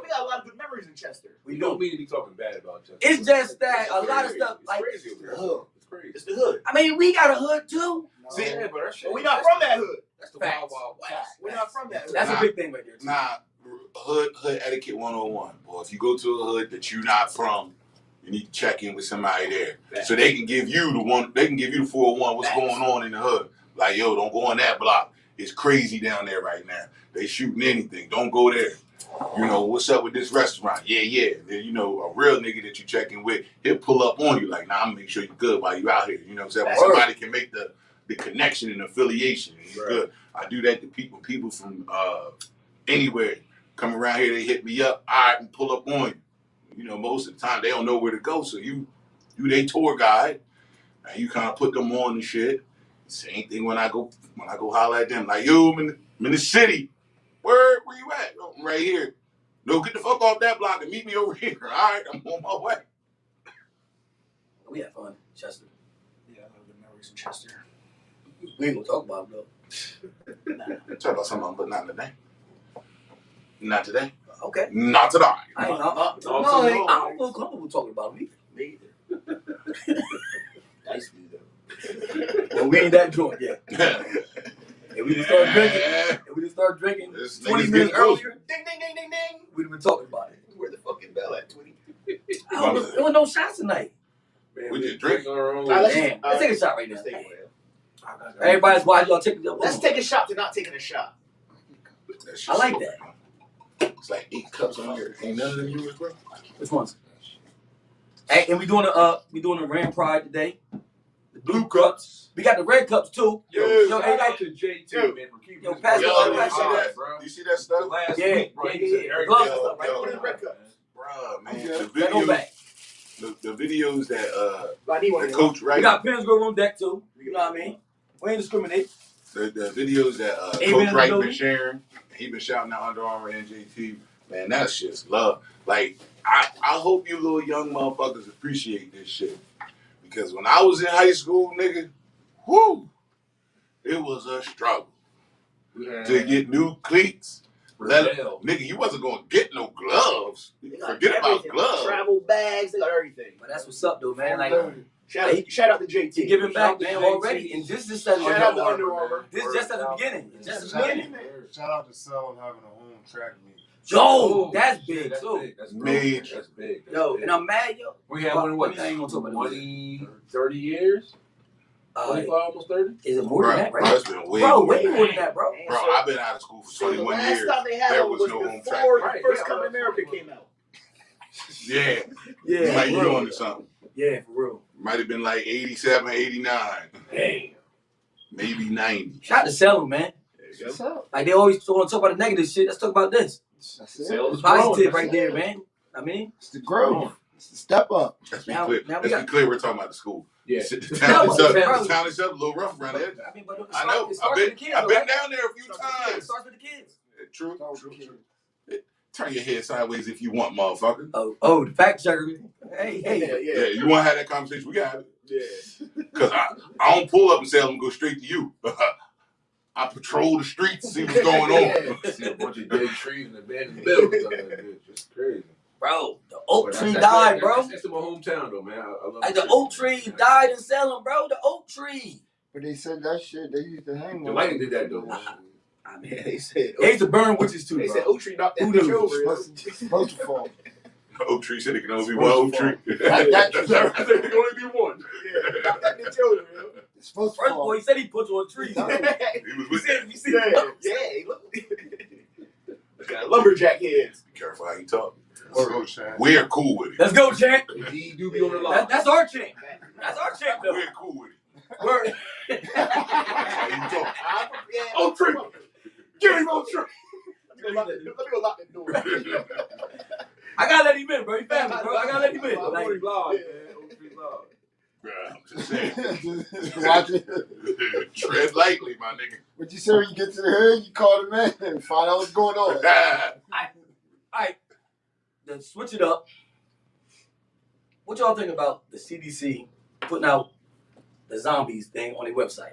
we got a lot of good memories in Chester. We don't mean to be talking bad about Chester. It's just that a lot of stuff It's like crazy over there. Hood. It's crazy. It's the hood. I mean, we got a hood too. See, Yeah, but our shit. But we not from that hood. That's the Facts. wild, wild west. We're not from that hood. That's Nah. a big thing right there. Too. Nah, hood etiquette 101. Boy, if you go to a hood that you're not from, you need to check in with somebody there. Facts. So they can give you the 401, what's Facts. going on in the hood. Like, yo, don't go on that block. It's crazy down there right now. They shooting anything. Don't go there. You know, what's up with this restaurant? Yeah. Then, you know, a real nigga that you check in with, he'll pull up on you like, nah, I'm gonna make sure you're good while you out here. You know what I'm saying? When somebody can make the connection and affiliation, it's Right. good. I do that to people from anywhere come around here, they hit me up, all right, and pull up on you. You know, most of the time they don't know where to go, so you they tour guide, and you kind of put them on and shit. Same thing when I go holler at them, like, yo, I'm in the city. Where you at? "Oh, I'm right here. No, get the fuck off that block and meet me over here. All right, I'm on my way. We had fun, Chester. Yeah, I love good memories in Chester. We ain't gonna talk about it though. Talk about something, but not today. Not today. Okay. Not today. I don't feel comfortable talking about me. Me either. Nice me though. But we ain't that drunk yet. And we just started drinking. And we just started drinking This 20 nigga's minutes getting close. earlier. Ding, ding, ding, ding, ding. We've been talking about it. Where the fucking bell at, Twitty? There was no shots tonight. Man, We just drink. our own. Let's- Damn. Let's take a shot right now. Let's take it, man. Everybody's watching y'all take it. Let's take a shot to not taking a shot. That shit's I like so- that. It's like 8 cups on here. Ain't none of them yours, bro. Which ones? Hey, and we doing a Ram Pride today. The blue cups. We got the red cups too. Yo, Yo, shout hey, out to JT, man, for keeping yo, this pass Yo, it brother on, you pass see it on. that? bro. You see that stuff? Last Yeah, week, bro, yeah, he said yeah. everything Gloves else. and stuff, right? Put in the red cup. Bruh, man. Okay. The That go videos, back. the videos that I need one the of coach We right, got pins go on deck too. You know what I mean? We ain't discriminate. the videos that Ain't been Coach in the Wright been building? sharing. He been shouting out Under Armour and JT. Man, that's just love. Like I hope you little young motherfuckers appreciate this shit. Because when I was in high school, nigga, whoo, it was a struggle to get new cleats. Brazil. Nigga, you wasn't gonna get no gloves. They got Forget about everything. gloves. Travel bags, they got everything. But that's what's up though, man. Like Shout out to JT. you giving back, Shout man, out to already. JT. And this is at Shout out to Under Armour. This just at the beginning. It's just the Shout out- beginning. Shout out to Sel having a home track meet. Yo, that's shit, big that's too. Big. That's Major. That's big. That's Yo, big. and I'm mad, yo. We had one in what? I mean, I ain't gonna talk about it. 20, 30 years? 25, almost 30? Is it more than that, Bro, right? it's been way Bro, more. way more than that, bro. And Bro, so- I've been out of school for So the 21 last years. time they had There one was was no home track. before Right, First yeah, Come that's America funny, came out. Yeah. Yeah, Like for you real. on to something. Yeah, for real. Might have been like 87, 89. Damn. Maybe 90. Shout out to Sell, man. What's up? Like they always want to talk about the negative shit. Let's talk about this. That's it. Sales Positive growing, right there, man. I mean, It's the growth. It's the step up. Let's be Now- clear. now we Let's be clear. We're talking about the school. Yeah. The No, town but- itself, bro. the town itself, a little rough around there. I mean, but I know. it starts with the kids, I've been right? down there a few It times. starts with the kids. True. Turn your head sideways if you want, motherfucker. Oh, the fact checker. Hey, Yeah, hey. Yeah, you want to have that conversation? We got it. yeah. Because I don't pull up and say I'm going to go straight to you. I patrol the streets, see what's going on. See a bunch of dead trees and abandoned buildings. It's just crazy. Bro, the oak But tree that's- died, that's- bro. That's in my hometown, though, man. I love Like that the shit. oak tree died in Salem, bro. The oak tree. But they said that shit, they used to hang The lightning did that, though. I Yeah, mean, they said. they used to burn witches too, They said bro. Oak Tree knocked that Who bitch knew? over. supposed to fall. Oak tree said it can only be one oak tree. That tree- I think there can only be one. Yeah, knocked that bitch over. Yo. It's supposed to First of all, fall. he said he put you on trees. No. He was You with see, that. you see, Yeah, look at lumberjack heads. Be careful how you talk. Or- Shaq. We're cool with it. Let's go, champ. He do be on the line. That's our champ. That's our champ, though. We're cool with it. Word. How you talk. Oak Tree. Get him on tree. Let me go lock the door. I gotta let him in, bro. He family, bro. I gotta let him in. I'm Like, already live, man. Oak Tree live. Bruh, I'm just saying. Just watch it. Tread lightly, my nigga. What you say when you get to the hood, you call the man and find out what's going on. alright, then switch it up. What y'all think about the CDC putting out the zombies thing on their website?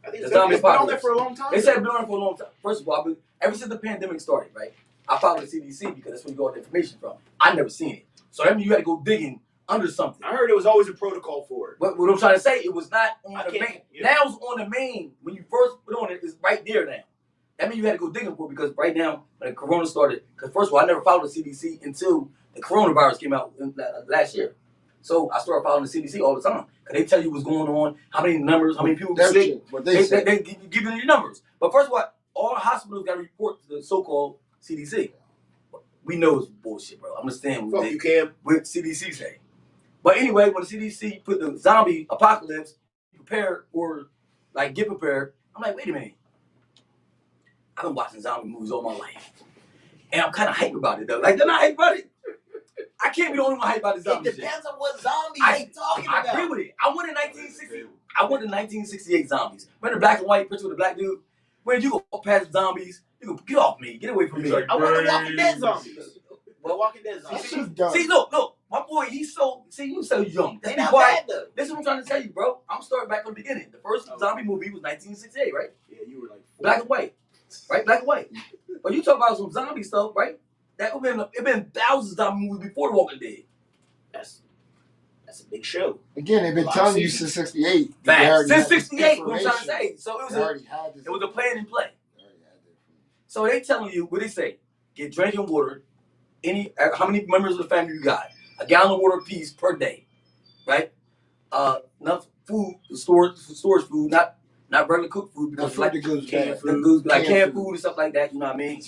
I think The it's zombie been on apocalypse. there for a long time. They said it's been on it for a long time. First of all, ever since the pandemic started, right? I followed the CDC because that's where you got the information from. I never seen it. So that means you had to go digging under something. I heard it was always a protocol for it. What I'm trying to say, it was not on I the can't- main. yeah. Now it's on the main. When you first put on it, it's right there now. That means you had to go digging for it because right now, when the corona started, because first of all, I never followed the CDC until the coronavirus came out last year. So I started following the CDC all the time. Because they tell you what's going on, how many numbers, how many people get That sick. shit, what they said. They give you your numbers. But first of all hospitals got to report to the so-called CDC. We know it's bullshit, bro. I understand Fuck you, Cam. what CDC say. But anyway, when the CDC put the zombie apocalypse, prepare or like get prepared, I'm like, wait a minute. I've been watching zombie movies all my life. And I'm kind of hyped about it, though. Like, they're not hyped about it. I can't be the only one hyped about the It zombie shit. depends on what zombie I- they talking I about. agree with it. I wanted 1968 zombies. Remember the black and white picture with the black dude? When you go past zombies, you go, get off me, get away from me. He's like, I want the Walking Dead zombies. Well, Walking Dead That zombies. shit's done. See, look, my boy, he's so, you so young. They Be not quiet. bad though. This is what I'm trying to tell you, bro. I'm starting back from the beginning. The first zombie movie was 1968, right? Yeah, you were like Black and white, right? Black and white. But you talk about some zombie stuff, right? It been thousands of zombie movies before The Walking Dead. That's a big show. Again, they've been telling you since '68. Since '68, what I'm trying to say. So it was a plan in play. So they telling you what they say: get drinking water. How many members of the family you got? A gallon of water apiece per day, right? Enough food, storage food, not regular cooked food because like canned food and stuff like that. You know what I mean?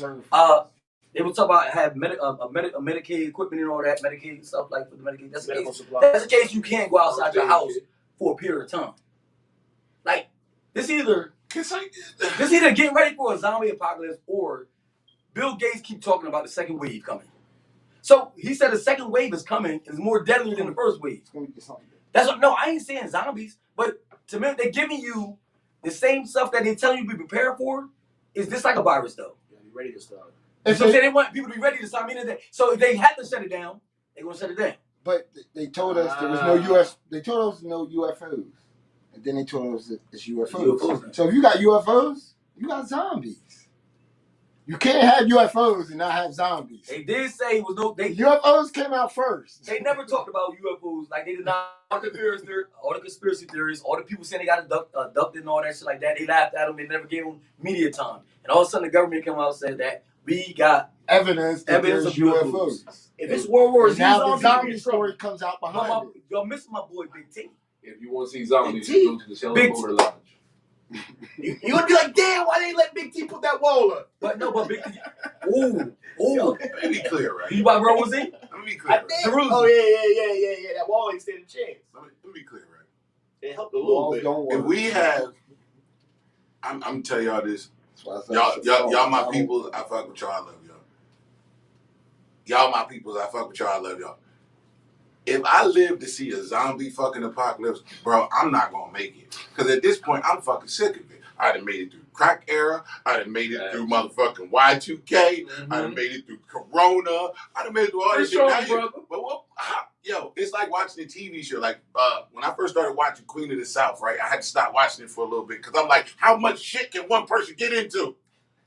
They will talk about have Medicaid equipment and all that, Medicaid stuff like for the Medicaid. That's the case you can't go outside your house for a period of time. Like this either getting ready for a zombie apocalypse or Bill Gates keep talking about the second wave coming. So he said the second wave is coming and is more deadly than the first wave. That's what. No, I ain't saying zombies, but to me, they're giving you the same stuff that they tell you to be prepared for. Is this like a virus though? Yeah, you ready to start. So they want people to be ready to start. So if they had to shut it down, they're gonna shut it down. But they told us there was no US. They told us no UFOs, and then they told us it's UFOs. So if you got UFOs, you got zombies. You can't have UFOs and not have zombies. They did say it was no. UFOs came out first. They never talked about UFOs. Like they did not. All the conspiracy theories, all the people saying they got abducted and all that shit like that. They laughed at them. They never gave them media time. And all of a sudden, the government came out and said that we got evidence of UFOs. If it's World War Z, now the zombie story comes out behind it. Y'all missing my boy Big T. If you want to see zombies, go to the Celebratory Lounge. You would be like, damn, why they let Big T put that wall up? But Big T. Ooh. Let me be clear, right? You watch World War Z? Let me be clear. Oh yeah. That wall ain't stand a chance. Let me be clear, right? It helped a little bit. If we have, I'm telling y'all this. Y'all my peoples. I fuck with y'all. I love y'all. Y'all my peoples. I fuck with y'all. I love y'all. If I live to see a zombie fucking apocalypse, bro, I'm not gonna make it. Because at this point, I'm fucking sick of it. I done made it through crack era. I done made it through motherfucking Y2K. Mm-hmm. I done made it through Corona. I done made it through all this shit. But yo, it's like watching a TV show. Like when I first started watching Queen of the South, right? I had to stop watching it for a little bit because I'm like, how much shit can one person get into?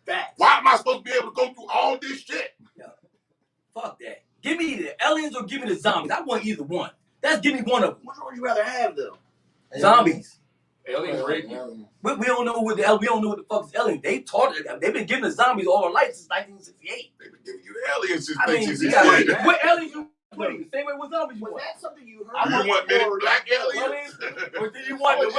Facts. Why am I supposed to be able to go through all this shit? Yeah. Fuck that. Give me the aliens or give me the zombies. I want either one. Give me one of them. Which one would you rather have though? Zombies. Aliens rape you. We don't know what the fuck is aliens. They've been giving the zombies all their life since 1968. They've been giving you the aliens since 1968. What aliens you putting? The same way with zombies. Was that something you heard? You want Men in Black aliens? Or do you want the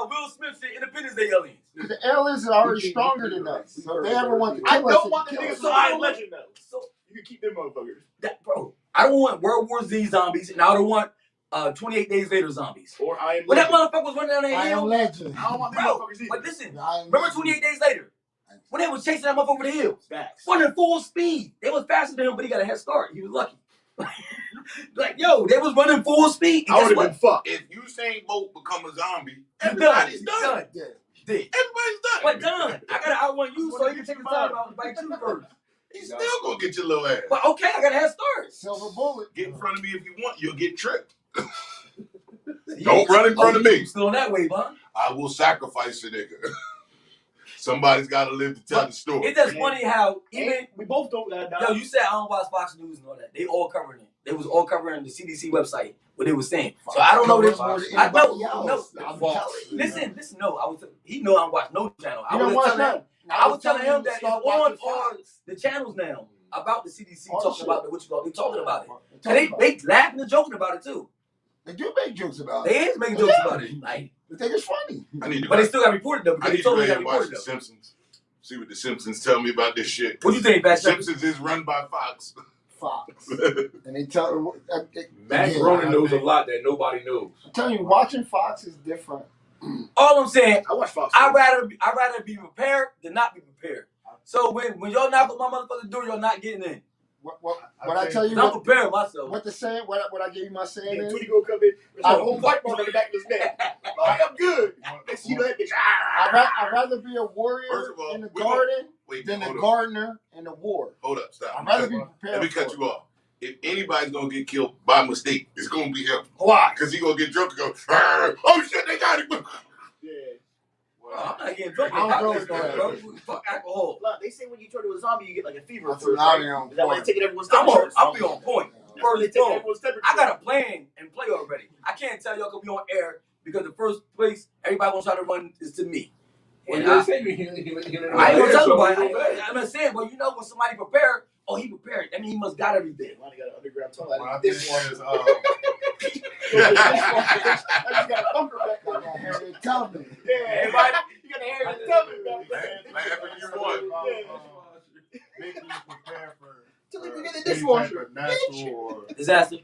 Will Smith shit, Independence Day aliens? The aliens are already stronger than us. So if they ever want to kill us, I don't want the niggas so I legend though. So you can keep them motherfuckers. Bro, I don't want World War Z zombies, and I don't want 28 Days Later zombies. Or I Am When that motherfucker was running down that hill. I Am Legend. I don't want them motherfuckers either. But listen, remember 28 Days Later? When they was chasing that motherfucker over the hill. Facts. Running full speed. They was faster than him, but he got a head start. He was lucky. Like, yo, they was running full speed. I would have been fucked. If Usain Bolt become a zombie, everybody's done. Dead. Everybody's done. But done. I gotta outrun you so you can take the time out and bite you first. He's still gonna get your little ass. But okay, I got a head start. Silver bullet. Get in front of me if you want. You'll get tricked. Don't run in front of me. Still on that wave, huh? I will sacrifice a nigga. Somebody's got to live to tell the story. It's just funny how even we both don't got yo, you said I don't watch Fox News and all that. They all covering it. They was all covering the CDC website what they was saying. So I don't know this. I know. Listen. No, he know I don't watch no channel. I was telling him that it's on all the channels now about the CDC talking about they talking about it. And they laughing and joking about it too. They do make jokes about it. They is making jokes about it. Like, they think it's funny. But they still got reported though. I need to go watch The Simpsons. See what The Simpsons tell me about this shit. What you think, Pat? Simpsons is run by Fox. And they tell Matt Groening knows a lot that nobody knows. I'm telling you, watching Fox is different. All I'm saying, I watch Fox. I'd rather be prepared than not be prepared. So when y'all knock on my motherfucking door, y'all not getting in. What I tell you, I'm preparing myself. What the saying? What I gave you my saying is? Tweety go come in. There's a whole whiteboard on the back of his neck. Oh, I'm good. They see that bitch. I'd rather be a warrior in the garden than a gardener in the war. Hold up, stop. I'd rather be prepared. Let me cut you off. If anybody's gonna get killed by mistake, it's gonna be him. Why? Because he gonna get drunk and go, oh shit, they got him. Yeah. I'm not getting drunk. I don't drink, bro. Fuck alcohol. Look, they say when you turn into a zombie, you get like a fever. That's first, what I right? am. Is that why they taking everyone's I'll temperature? be on point. First, they First taking off, everyone's temperature. I got a plan and play already. I can't tell y'all gonna be on air because the first place everybody wants to try to run is to me. Well, And you I ain't say you I ain't gonna tell so nobody. you go back. I'm not saying, but you know when somebody prepared, oh he prepared. That means he must got everything. Lonnie got an underground tunnel. Well, I This think one. is, I just got a bunker back there. I got Harriet Tubman. Yeah, everybody, you got to hear it coming back there. Whatever you want. making you prepare for Till we get the any dishwasher. type of natural or Disaster.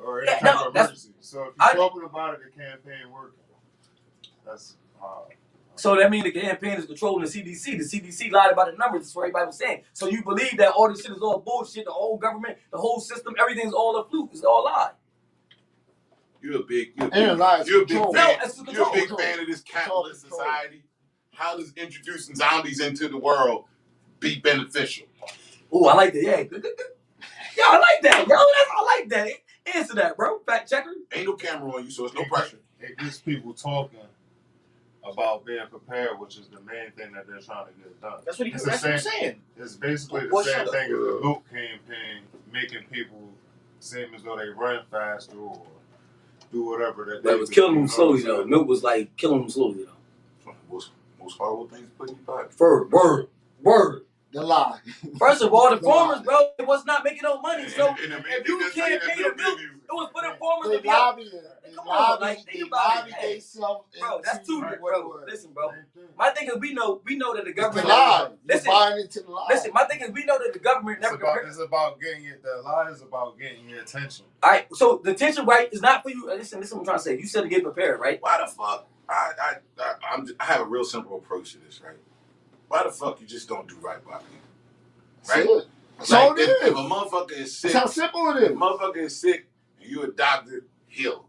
or any Yeah, type no, of that's- emergency. So if I- you're talking about it, the campaign working. That's So that means the campaign is controlling the CDC. The CDC lied about the numbers. That's what everybody was saying. So you believe that all this shit is all bullshit. The whole government, the whole system, everything's all a fluke. It's all lie. You're a big And lies you're a big control. fan. No, it's You're a control. big fan of this capitalist Control. society. How does introducing zombies into the world be beneficial? Oh, I like that. Yeah. Yo, I like that. Yo, I like that. Answer that, bro. Fact checker. Ain't no camera on you, so it's no pressure. it gets people talking about being prepared, which is the main thing that they're trying to get done. That's what It's that's the what I'm same- saying. It's basically the What's same up? thing as the Luke campaign, making people seem as though they run faster or do whatever that. That was killing them slowly though. Milk was like killing them slowly though. Most horrible things put in your body. Word. The lie. First of all, the The farmers, lie. bro, it was not making no money. So And the main if you thing can't that pay they'll the milk, give you- it was for the farmers They to be out. lobby it. They Come on, like, lobby. think They about it. lobby Hey, themselves. Bro, that's too into bro. what it was. Listen, bro. Same thing. My thing is we know that the It's the government. lie. You're Listen, buying into the lie. listen. My thing is we know that the government It's never. about, getting it. The lie is about getting your attention. All right, so the attention right is not for you. Listen, what I'm trying to say. You said to get prepared, right? Why the fuck? I have a real simple approach to this, right? Why the fuck you just don't do right by people? Right? That's it. That's Like, all it if is. a motherfucker is sick, That's how simple it if a is. motherfucker is sick and you a doctor, heal him.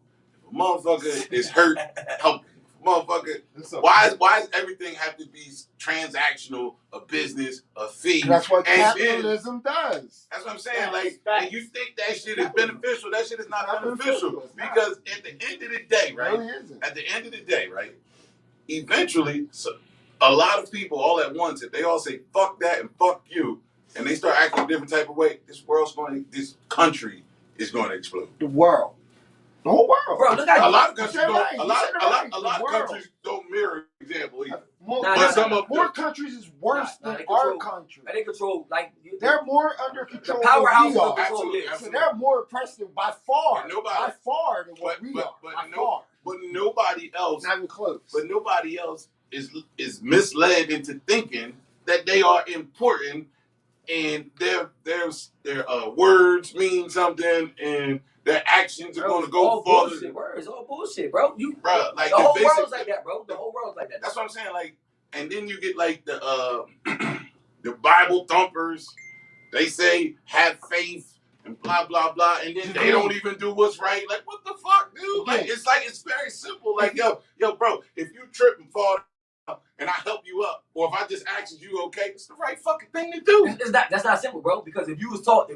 If a motherfucker is hurt, help him. If a motherfucker, It's a- why does everything have to be transactional, a business, a fee? That's what And then- capitalism does. That's what I'm saying. Facts, Like, facts. and you think that shit is beneficial? That shit is not It's not beneficial beneficial. It's not. because at the end of the day, It right? really isn't. At the end of the day, right? Eventually, a lot of people all at once, if they all say "fuck that" and "fuck you," and they start acting a different type of way, this country is going to explode. The world. The whole world. Bro, look A at lot of You countries said don't. right. A You lot said it right. a lot The of world. countries don't mirror example either. More, Nah, But nah, some nah. of more them, countries is worse Nah, than they our control- country. They control like They're more under control the powerhouse than we of are. control. Absolutely, Yes. So absolutely. they're more oppressive by far. But nobody- by far than what but- we but- are. but by no- far. but nobody else. Not even close. But nobody else is misled into thinking that they are important and their words mean something and their actions are Bro, going to it's go all farther. bullshit. Word, it's all bullshit, bro. Bro, like the the whole basic- world's like that, bro. The whole world's like that. That's what I'm saying. Like, and then you get like the the Bible thumpers. They say have faith and blah blah blah, and then they don't even do what's right. Like, what the fuck, dude? Like, it's very simple. Like, yo, bro, if you trip and fall down and I help you up, or if I just ask you okay, it's the right fucking thing to do. It's not. That's not simple, bro. Because if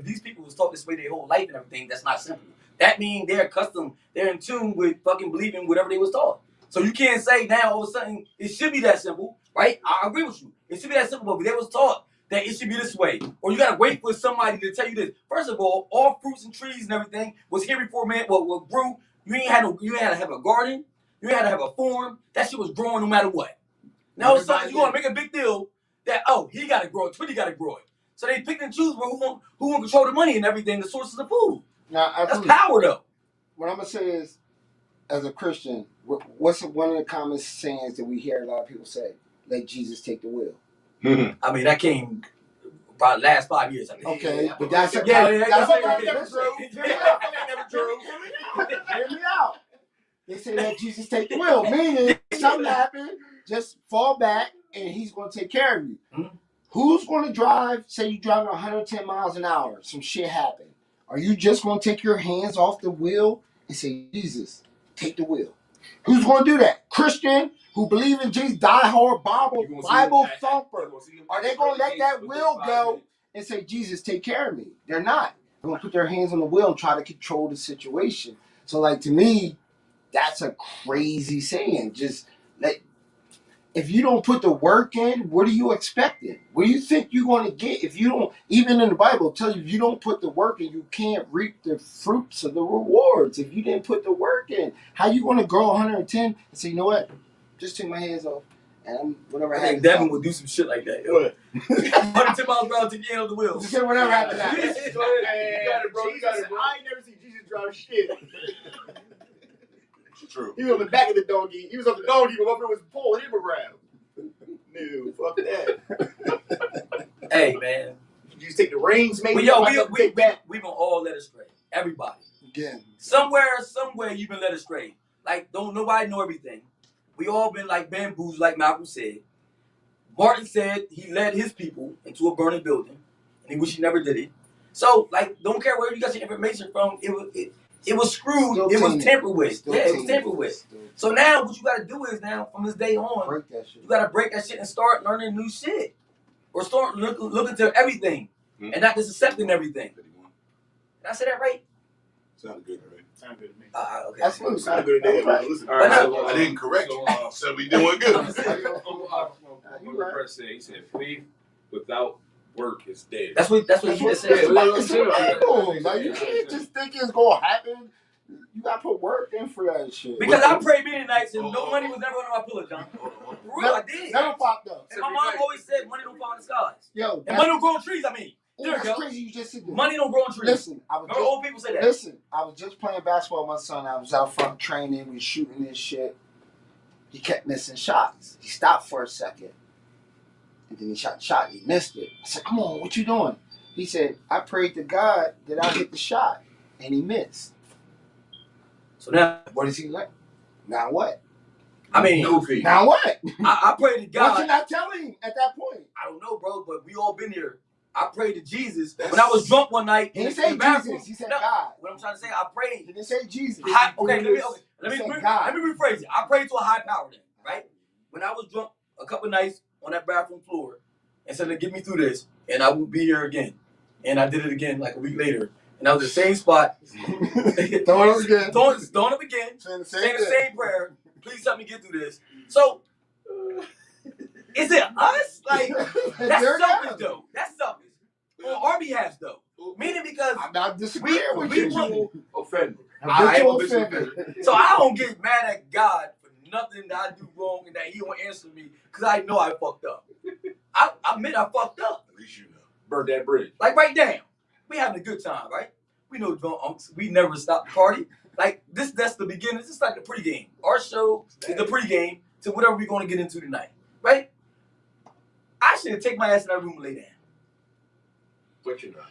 these people was taught this way their whole life and everything, that's not simple. That means they're accustomed, they're in tune with fucking believing whatever they was taught. So you can't say now all of a sudden it should be that simple, right? I agree with you. It should be that simple, but they was taught that it should be this way, or you gotta wait for somebody to tell you this. First of all fruits and trees and everything was here before man. Well, grew. You ain't had to have a garden. You ain't had to have a farm. That shit was growing no matter what. Now all of a sudden you gonna make a big deal that he gotta grow it, Twitty gotta grow it. So they pick and choose who won't control the money and everything, the sources of food. Now, That's power though. what I'm gonna say is, as a Christian, what's one of the common sayings that we hear a lot of people say? Let Jesus take the wheel. I mean, that came about the last 5 years. I think. Okay, but that's a Yeah, that's yeah. never true. Hear me out. Hear me out. They say let Jesus take the wheel, meaning something happened, just fall back and he's going to take care of you. Mhm. Who's going to drive? Say you driving 110 miles an hour, some shit happened. Are you just going to take your hands off the wheel and say, Jesus, take the wheel? Who's going to do that? Christian who believe in Jesus, diehard Bible thumper. Are they going to let that wheel go and say, Jesus, take care of me? They're not. They're going to put their hands on the wheel and try to control the situation. So, like, to me, that's a crazy saying. Just let if you don't put the work in, what are you expecting? What do you think you're going to get if you don't? Even in the Bible, it tells you if you don't put the work in, you can't reap the fruits of the rewards. If you didn't put the work in, how you going to grow 110 and say, you know what? Just take my hands off, and whatever I happens. think Devin would do some shit like that. What? 110 miles per hour to get on the wheels. Just say whatever happens. Go ahead. You got it, bro. You got it, bro. I ain't never seen Jesus drive shit. True. He was on the back of the donkey. He was on the donkey, but up there was pulling him around. No, fuck that. Hey, man. You just take the reins, maybe. But yo, we gonna all let it stray. Everybody. Again. Somewhere, you've been led astray. Like, don't nobody know everything. We all been like bamboozled, like Malcolm said. Martin said he led his people into a burning building, and he wish he never did it. So, like, don't care where you got your information from. It was screwed. Still it was tainted. tampered with. Still Yeah, it was tainted. tampered with. So now, what you got to do is now, from this day on, Break that shit. you got to break that shit and start learning new shit, or start looking to everything, and not just accepting everything. Did I say that right? Sounded good, right? Sound good to me. Okay. That's what Sound good to me. All right, I didn't correct you. So we doing good. What the press said, he said, faith without work is dead. That's what he just said. It's like, you can't just think it's going to happen. You got to put work in for that shit. Because I prayed many nights and no money was never under my pillow, John. For real, I did. Never popped up. And my mom always said money don't fall in the skies. Yo, And money don't grow on trees, I mean. There you that's go. crazy you just said that. Money don't grow on trees. Listen, Remember old people say that. Listen, I was just playing basketball with my son. I was out front training. We was shooting this shit. He kept missing shots. He stopped for a second. And then he shot the shot. He missed it. I said, come on, what you doing? He said, I prayed to God that I hit the shot. And he missed. So now, What is he like? Now what? I mean, No fee. Now what? I prayed to God. What you not telling him at that point? I don't know, bro, but we all been here. I prayed to Jesus. When I was drunk one night He in didn't the say bathroom. Jesus. He said No, God. what I'm trying to say, I prayed. He didn't say Jesus. Let me God. rephrase it. I prayed to a high power then, right? When I was drunk a couple nights on that bathroom floor and said, get me through this, and I won't be here again. And I did it again like a week later. And I was in the same spot. Throwing up again. Throwing up again. Saying the Saying the same prayer. Please help me get through this. So, is it us? Like, that's selfish, though. That's selfish. On our behalf, though. Meaning because I'm not disagreeing with we you. want- Offended. I am a Habitual offender. So I don't get mad at God for nothing that I do wrong and that He don't answer me because I know I fucked up. I admit I fucked up. At least you know. Burn that bridge. Like right now, we having a good time, right? We know drunk Unks. We never stop the party. Like that's the beginning. This is like the pregame. Our show is the pregame to whatever we're going to get into tonight, right? I should have taken my ass in that room and lay down. But you're not.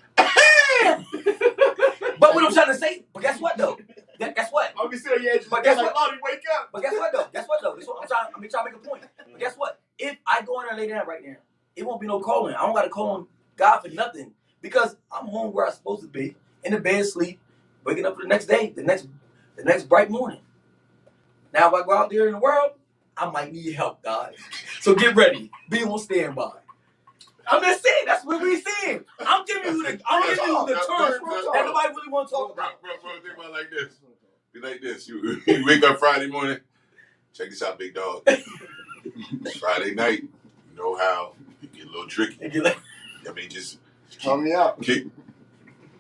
But what I'm trying to say, but guess what though? Guess what? I'm just sitting here, But guess what? Bobby, wake up. But guess what though? Guess what though? This is what I'm trying to make a point. But guess what? If I go in there and lay down right now, it won't be no calling. I don't got to call on God for nothing because I'm home where I'm supposed to be, in the bed, sleep, waking up for the next day, the next bright morning. Now if I go out there in the world, I might need help, God. So get ready. Be on standby. I'm just saying, that's what we're saying. I'm giving you the term that nobody really want to talk about. Bro, think about it like this. Be like this. You wake up Friday morning. Check this out, big dog. It's Friday night. You know how it get a little tricky. I mean, just Turn me up. keep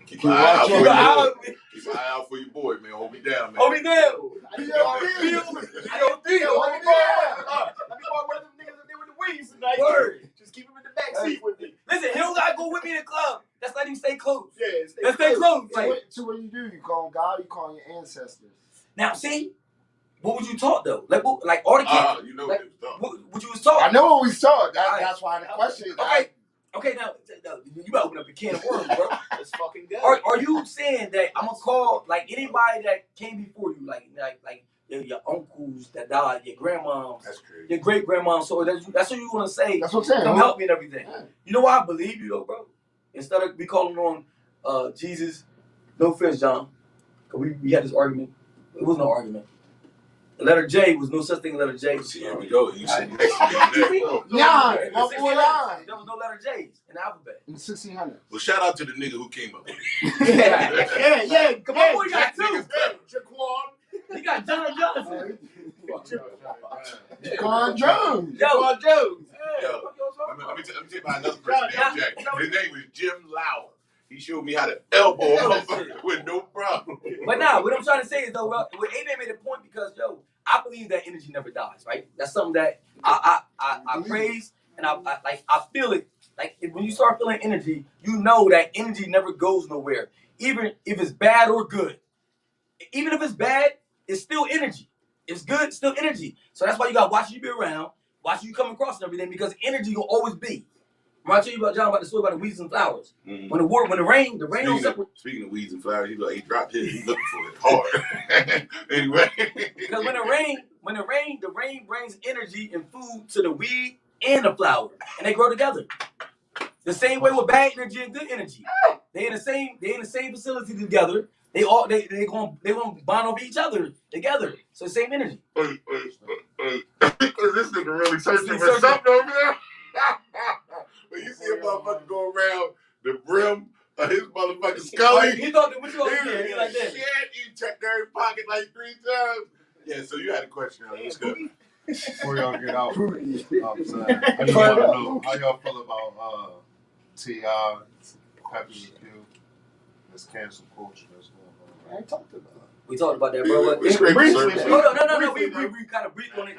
Keep my eye out watching. for your boy. Keep my eye out for your boy, man. Hold me down, man. Hold me down. I don't think hold me down. Let me go with them niggas up there with the wings tonight. Word. Just keep him in the back seat with me. Listen, he don't gotta go with me in the club. Let's let him stay close. Yeah, Let's stay close. So Like, what you do? You call God, you call your ancestors. now, see, what was you taught though? Like all the kids. You know like, it was dumb. what you was taught? I know what we saw. Alright. That's why the question. Okay, now you better open up a can of worms, bro. Let's fucking go. Are you saying that I'm gonna call like anybody that came before you, like your uncles that died, your grandmoms, That's crazy. your great grandmoms? So that's what you want to say? That's what I'm saying. Come help me and everything. Yeah. You know why I believe you though, bro? Instead of me calling on Jesus, no offense, John, because we had this argument. It was no argument. The letter J was no such thing as letter J. See, here we go. You sitting next to me. Jan, In my the boy 1600s, Jan. there was no letter J's in the alphabet. In the 1600s. Well, shout out to the nigga who came up with it. Yeah. Come on, boy, you got two. Jaquan. He got John Johnson. Yeah, Con Jones. Con Jones. Yo, let me tell you about another person named Jack. His name was Jim Lauer. He showed me how to elbow a motherfucker with no problem. But nah, what I'm trying to say is though, well, A-Man made a point because I believe that energy never dies, right? That's something that I praise and I feel it. Like when you start feeling energy, you know that energy never goes nowhere, even if it's bad or good. Even if it's bad, it's still energy. If it's good, it's still energy. So that's why you got to watch you be around, watch you come across and everything, because energy will always be. Remember I tell you about John about the story about the weeds and flowers. Mm-hmm. When the rain don't separate. Speaking of weeds and flowers, he dropped his. He's looking for it hard. Anyway, because when the rain brings energy and food to the weed and the flower, and they grow together. The same way with bad energy and good energy. They in the same facility together. They gonna bond over each other together. So the same energy. Is this nigga really searching for something over there? When you see a motherfucker go around the brim of his motherfucking scully, he thought that what you always did. He like that. Shit, you checked every pocket like 3 times. Yeah, so you had a question. Let's go. Before y'all get out, outside, I just want to know how y'all feel about T.I., Pepe Le Pew, this cancel culture that's going on. I talked about it. We talked about that, bro. We scraped the surface. No. We kind of briefed on it.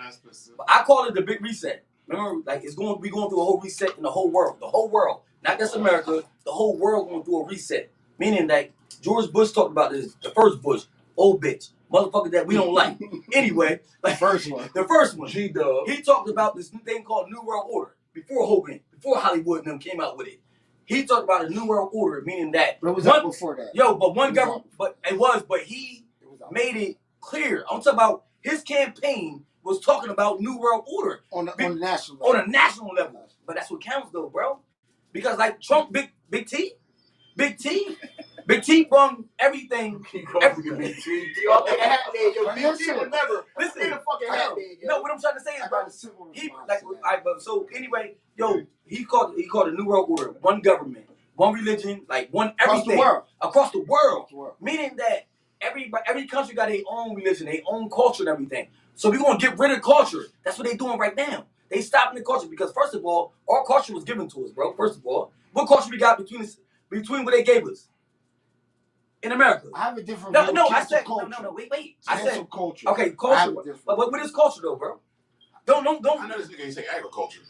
But I call it the big reset. Remember, like we going through a whole reset in the whole world, not just America. The whole world going through a reset. Meaning that George Bush talked about this, the first Bush, old bitch, motherfucker that we don't like. Anyway, like the first one, G-Dub. He talked about this thing called New World Order before Hogan, before Hollywood and them came out with it. He talked about a New World Order, meaning that. But it was up before that. But one government, but he made it clear. I'm talking about his campaign was talking about New World Order on a national level. On a national level. But that's what counts though, bro. Because like Trump, Big T brung everything. Big T off the hat there, yo. Big T would never. Listen, the fucking hat there, yo. No, what I'm trying to say is, bro, anyway, he called a New World Order, one government, one religion, like one everything across the world. Meaning that every country got their own religion, their own culture and everything. So we're gonna get rid of culture. That's what they're doing right now. They stopping the culture because first of all, our culture was given to us, bro. First of all, what culture we got between what they gave us in America? I have a different view. I said culture. No. Wait. I said culture. Okay, culture. But what is culture though, bro? Don't. I know this nigga ain't say agriculture.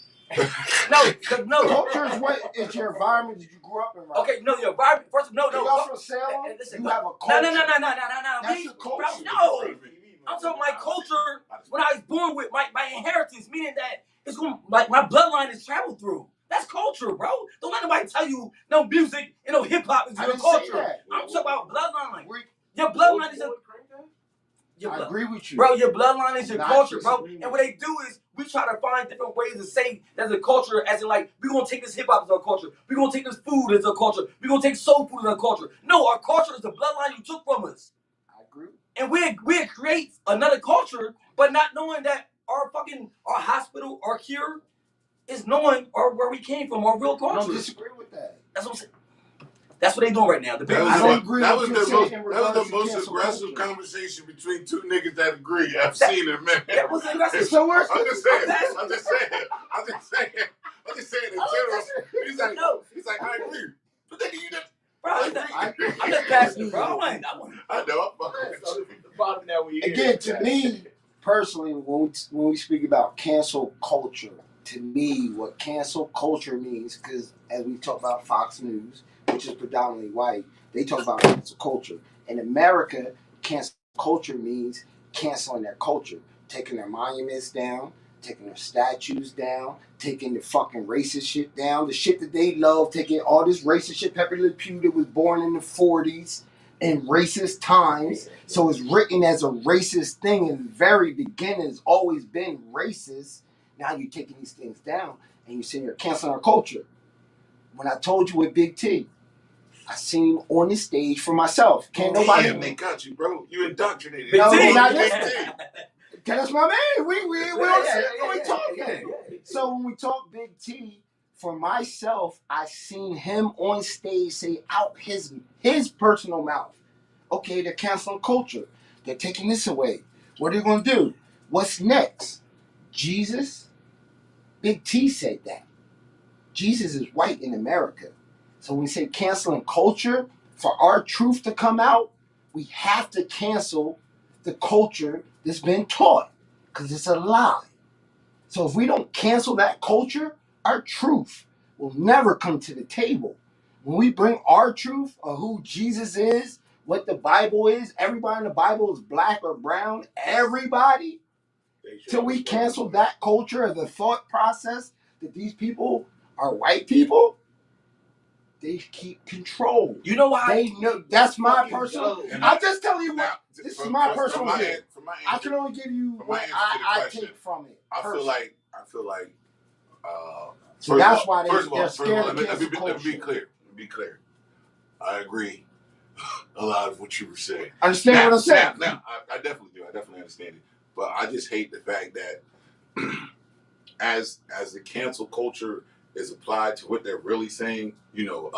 No. Culture is what is your environment that you grew up in. Right? Okay, no, your environment. First, no. You're from Salem. You have a culture. No. That's your culture. No. I'm talking my culture when I was born with my inheritance, meaning that it's going like my bloodline is traveled through. That's culture, bro. Don't let nobody tell you no music and no hip hop is your culture. I'm talking about bloodline. Your bloodline is I agree with you. Bro, your bloodline is your culture, bro. And what they do is we try to find different ways to say there's a culture, as in like, we're going to take this hip hop as our culture. We're going to take this food as our culture. We're going to take soul food as our culture. No, our culture is the bloodline you took from us. I agree. And we create another culture, but not knowing that our hospital, our cure, is knowing where we came from, our real culture. I don't disagree with that. That's what I'm saying. That's what they doing right now. That was the most aggressive conversation between two niggas that agree I've seen in a minute. That was aggressive. So I'm just saying in general. He's like, I agree. But nigga, you didn't. Bro, I'm just passing you, bro. I know. I'm fucking bottom now we again, to me, personally, when we speak about cancel culture, to me, what cancel culture means, because as we talk about Fox News, which is predominantly white, they talk about cancel culture. In America, cancel culture means canceling their culture, taking their monuments down, taking their statues down, taking the fucking racist shit down, the shit that they love, taking all this racist shit. Pepe Le Pew that was born in the 40s in racist times, so it's written as a racist thing in the very beginning. It's always been racist. Now you're taking these things down and you're sitting here canceling our culture. When I told you with Big T, I seen him on the stage for myself. Can't nobody. Damn, they got you, bro. You indoctrinated. Big T. That's my man. We talking. So when we talk Big T, for myself, I seen him on stage say out his personal mouth, okay, they're canceling culture. They're taking this away. What are they going to do? What's next? Jesus, Big T said that. Jesus is white in America. So when we say canceling culture, for our truth to come out, we have to cancel the culture that's been taught because it's a lie. So if we don't cancel that culture, our truth will never come to the table. When we bring our truth of who Jesus is, what the Bible is, everybody in the Bible is black or brown, everybody, till we cancel that culture of the thought process that these people are white people, they keep control. You know why? They know. That's my personal. I'm just telling you what. This is my personal shit. I can only give you what I take from it. I feel like. So that's why they're scared of cancel culture. Let me be clear. I agree a lot of what you were saying. Understand what I'm saying? Now, I definitely do. I definitely understand it. But I just hate the fact that as the cancel culture is applied to what they're really saying, you know,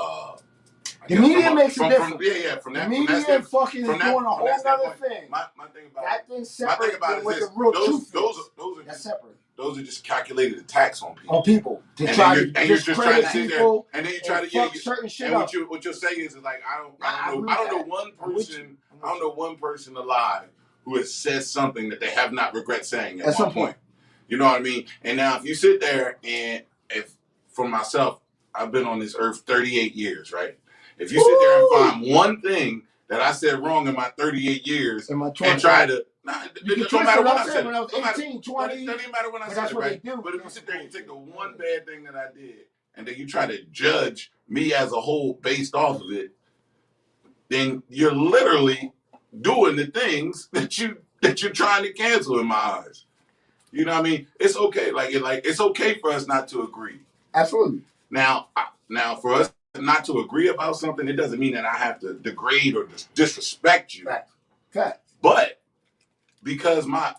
the media makes it different. From that, the media fucking is doing a whole other thing. My thing about that thing separate what the real truth is. That's separate. Those are just calculated attacks on people. To and try you're just trying to sit there, and then you try to fuck certain shit and up. what you're saying is like I don't know one person alive who has said something that they have not regret saying at some point. You know what I mean? And now if you sit there and if for myself, I've been on this earth 38 years, right? If you sit there and find one thing that I said wrong in my 38 years and try to no matter what I said, when I was 18, 20, it doesn't matter when I said it, right? But if you sit there and you take the one bad thing that I did and then you try to judge me as a whole based off of it, then you're literally doing the things that you're trying to cancel in my eyes. You know what I mean? It's okay. Like it's okay for us not to agree. Absolutely. Now for us not to agree about something, it doesn't mean that I have to degrade or disrespect you. Fact. But because my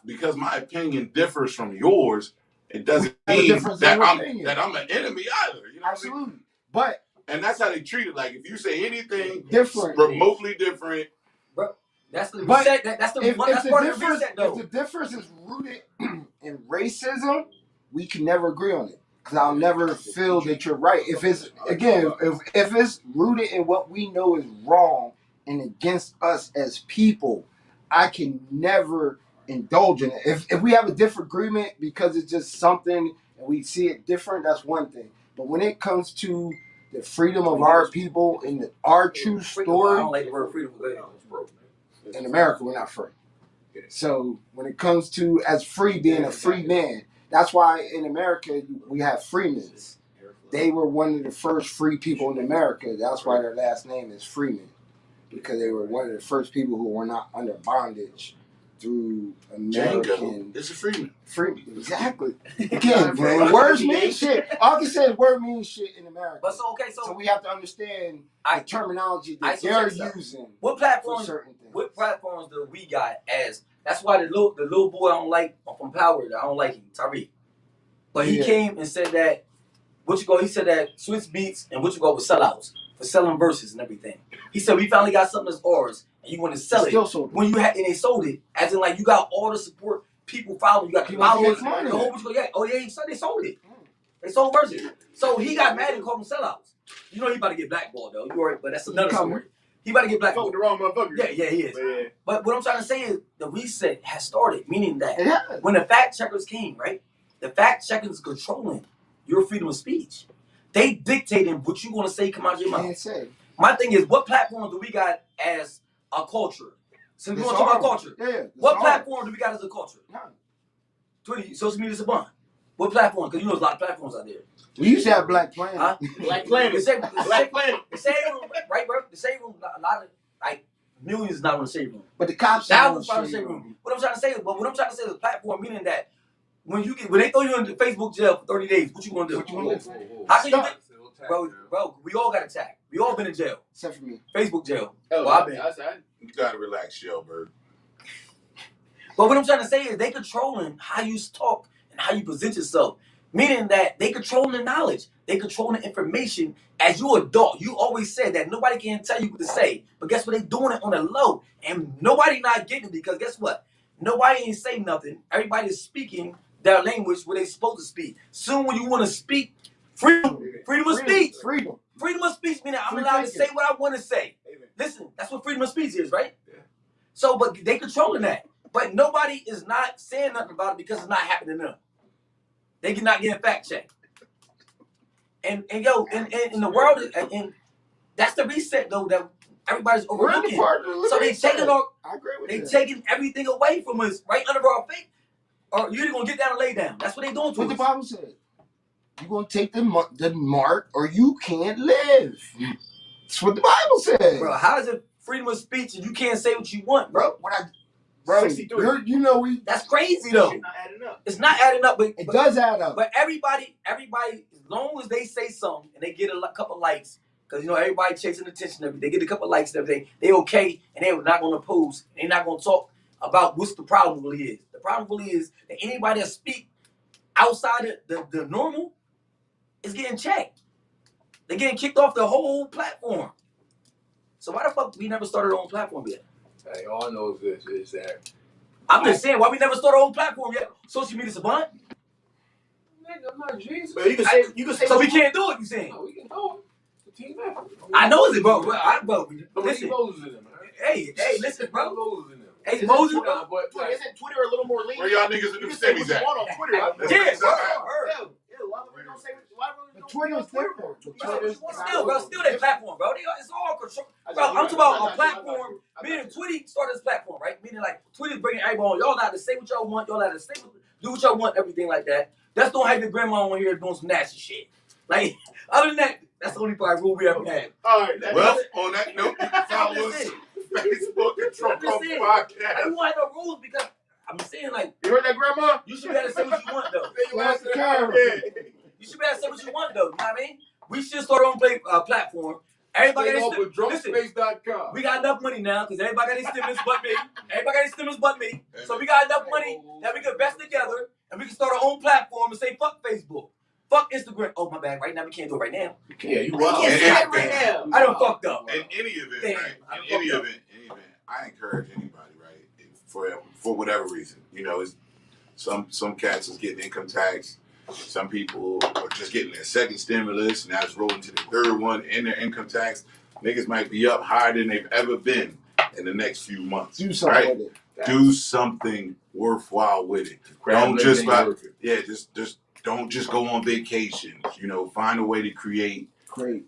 opinion differs from yours, it doesn't mean that I'm an enemy either. You know Absolutely. What I mean? But and that's how they treat it. Like if you say anything different, remotely different, bro. That's the reset. That's the that's part of the reset, though. If the difference is rooted in racism, we can never agree on it. Because I'll never feel that you're right. If it's if it's rooted in what we know is wrong and against us as people, I can never indulge in it. If we have a different agreement because it's just something and we see it different, that's one thing. But when it comes to the freedom of our people and our true story, I don't like the word freedom. in America, we're not free. So when it comes to as free being a free man, that's why in America we have freemen. They were one of the first free people in America. That's why their last name is Freeman, because they were one of the first people who were not under bondage through American. It's a freeman. Exactly. Again, bro, words mean shit. All I can say is word means shit in America. But so we have to understand the terminology that they're using. What platforms? Certain things. What platforms do we got as? That's why the little boy I don't like from Power. I don't like him, Tariq. But he came and said that he said that Swiss Beats and was sellouts for selling verses and everything. He said we finally got something that's ours and you want to sell it. When you had and they sold it, as in like you got all the support, people following, you got the followers, the whole bunch they sold it. They sold verses. So he got mad and called them sellouts. You know he about to get blackballed though. You right, but that's another story. He about to get blackballed. Fuck with the wrong motherfucker. Yeah, he is. But what I'm trying to say is the reset has started, meaning that when the fact checkers came, right? The fact checkers controlling your freedom of speech. They dictating what you want to say come out of your mouth. My thing is, what platform do we got as a culture? Since we want to talk about culture, what platform do we got as a culture? None. Twitter, social media, Saban. What platform? Because you know there's a lot of platforms out there. We used to have Black Planet. Huh? Black Planet. Black Planet. The shade room, right, bro? The shade room, a lot of, like, millions is not on the shade room. But the cops are on the shade room. What I'm trying to say is a platform, meaning that when they throw you into Facebook jail for 30 days, what you gonna do? How can you bro, we all got attacked. We all been in jail. Except for me. Facebook jail. Oh, I've been. You gotta relax, Shellbird. But what I'm trying to say is they controlling how you talk and how you present yourself. Meaning that they controlling the knowledge. They controlling the information. As you adult, you always said that nobody can tell you what to say. But guess what? They doing it on the low. And nobody not getting it because guess what? Nobody ain't saying nothing. Everybody is speaking their language where they supposed to speak. Soon when you want to speak, freedom of speech. Freedom. Freedom of speech meaning I'm Free allowed to thinking. say what I want to say. Listen, that's what freedom of speech is, right? Yeah. So, but they controlling that. But nobody is not saying nothing about it because it's not happening to them. They cannot get fact checked. And yo, in the world, and that's the reset though that everybody's overlooking. So they taking I agree with that. taking everything away from us right under our feet. Or you're either gonna get down and lay down. That's what they doing to What us. the Bible said. You're gonna take the mark or you can't live. That's what the Bible says. Bro, how is it freedom of speech and you can't say what you want, bro? Bro, 63. you know we. That's crazy though. Shit not adding up. It's not adding up, but It does add up. But everybody, as long as they say something and they get a couple likes, because you know everybody chasing attention, everything. They get a couple likes and everything. They okay, and they're not gonna oppose. They're not gonna talk about what's the problem really is. The problem really is that anybody that speak outside of the normal is getting checked. They're getting kicked off the whole platform. So why the fuck we never started our own platform yet? Hey, all I know is that I'm just saying, why we never started our own platform yet? Social media savant. nigga, I'm not Jesus. But you can say. So we can't do it. You saying? No, we can do it. It's a team effort. I know it's bro. Listen, Listen. Moses in them, man. Hey, listen, bro. Moses in them. Hey, Moses, bro. Nah, but Twitter, isn't Twitter a little more lenient? Where y'all niggas in You them can say what semis you at? want on Twitter. Yeah, bro. Why would we don't say why would we But don't Twitter's say different. Still, bro, still their platform, bro. It's all control. Bro, I'm talking about a platform. Meaning Twitty started this platform, right? Meaning like Twitty's bringing everybody on. Y'all allowed to say what y'all want. Y'all allowed to say do what y'all want, everything like that. That's don't have your grandma on here doing some nasty shit. Like, other than that, that's the only part rule we ever had. All right. Well, on that note, you can follow us on Facebook and Drunk Unks I Podcast. don't want no rules because I'm saying like You heard that, Grandma? you should be able to say what you want though. That's the camera. You should be able to say what you want though. You know what I mean? We should start our own platform. Everybody Stay got off with drunkspace.com. we got enough money now because everybody got their stimulus but me. Everybody got their stimulus but me. So we got enough money that we can invest together and we can start our own platform and say fuck Facebook. Fuck Instagram. Oh my bad. Right now we can't do it right now. Yeah, you We wild. can't say it right now. I done fucked up. In any event, Damn, right? I In any event, I encourage anybody, right? For whatever reason, you know, it's some cats is getting income tax. Some people are just getting their second stimulus, now it's rolling to the third one in their income tax. Niggas might be up higher than they've ever been in the next few months. Do something right? with it. Do something worthwhile with it. Don't just don't just go on vacations. You know, find a way to create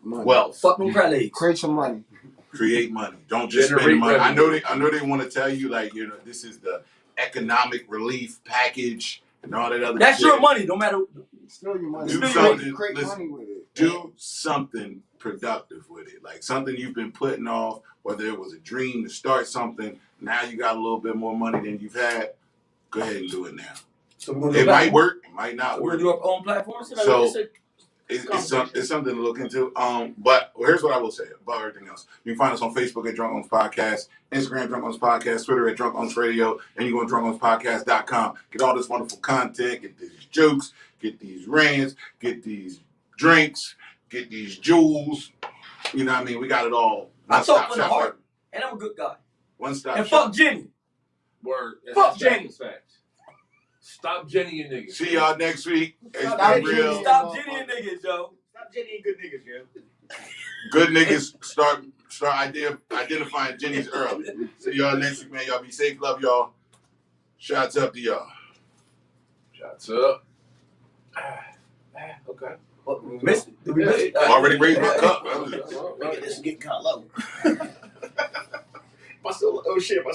money. wealth. Fuck them credits. Create some money. Create money. Don't just Generate spend money. revenue. I know they want to tell you like, you know, this is the economic relief package and all that other That's shit. your money, no matter. Still your money. Do something. Create Listen, money with it. do something productive with it. Like something you've been putting off, whether it was a dream to start something, now you got a little bit more money than you've had. Go ahead and do it now. So we're gonna do It might work, it might not We're work. gonna do our own platform. So it's something to look into. But here's what I will say about everything else. You can find us on Facebook at Drunk Unks Podcast, Instagram Drunk Unks Podcast, Twitter at Drunk Unks Radio, and you go to drunkunkspodcast.com. Get all this wonderful content, get these jokes, get these rants, get these drinks, get these jewels. You know what I mean? We got it all. I talk from the heart, and I'm a good guy. One stop And shop. fuck Jenny. Word. Fuck Jenny. Facts. Stop Jenny and niggas. See y'all next week. It's Stop been real. Stop Jenny and niggas, yo. Stop Jenny and good niggas, yo. Good niggas start identifying Jenny's early. See y'all next week, man. Y'all be safe. Love y'all. Shots up to y'all. Shots up. Okay. What, we missed it? Did we miss it? Already raised my cup. This is getting kind of low. Oh shit, my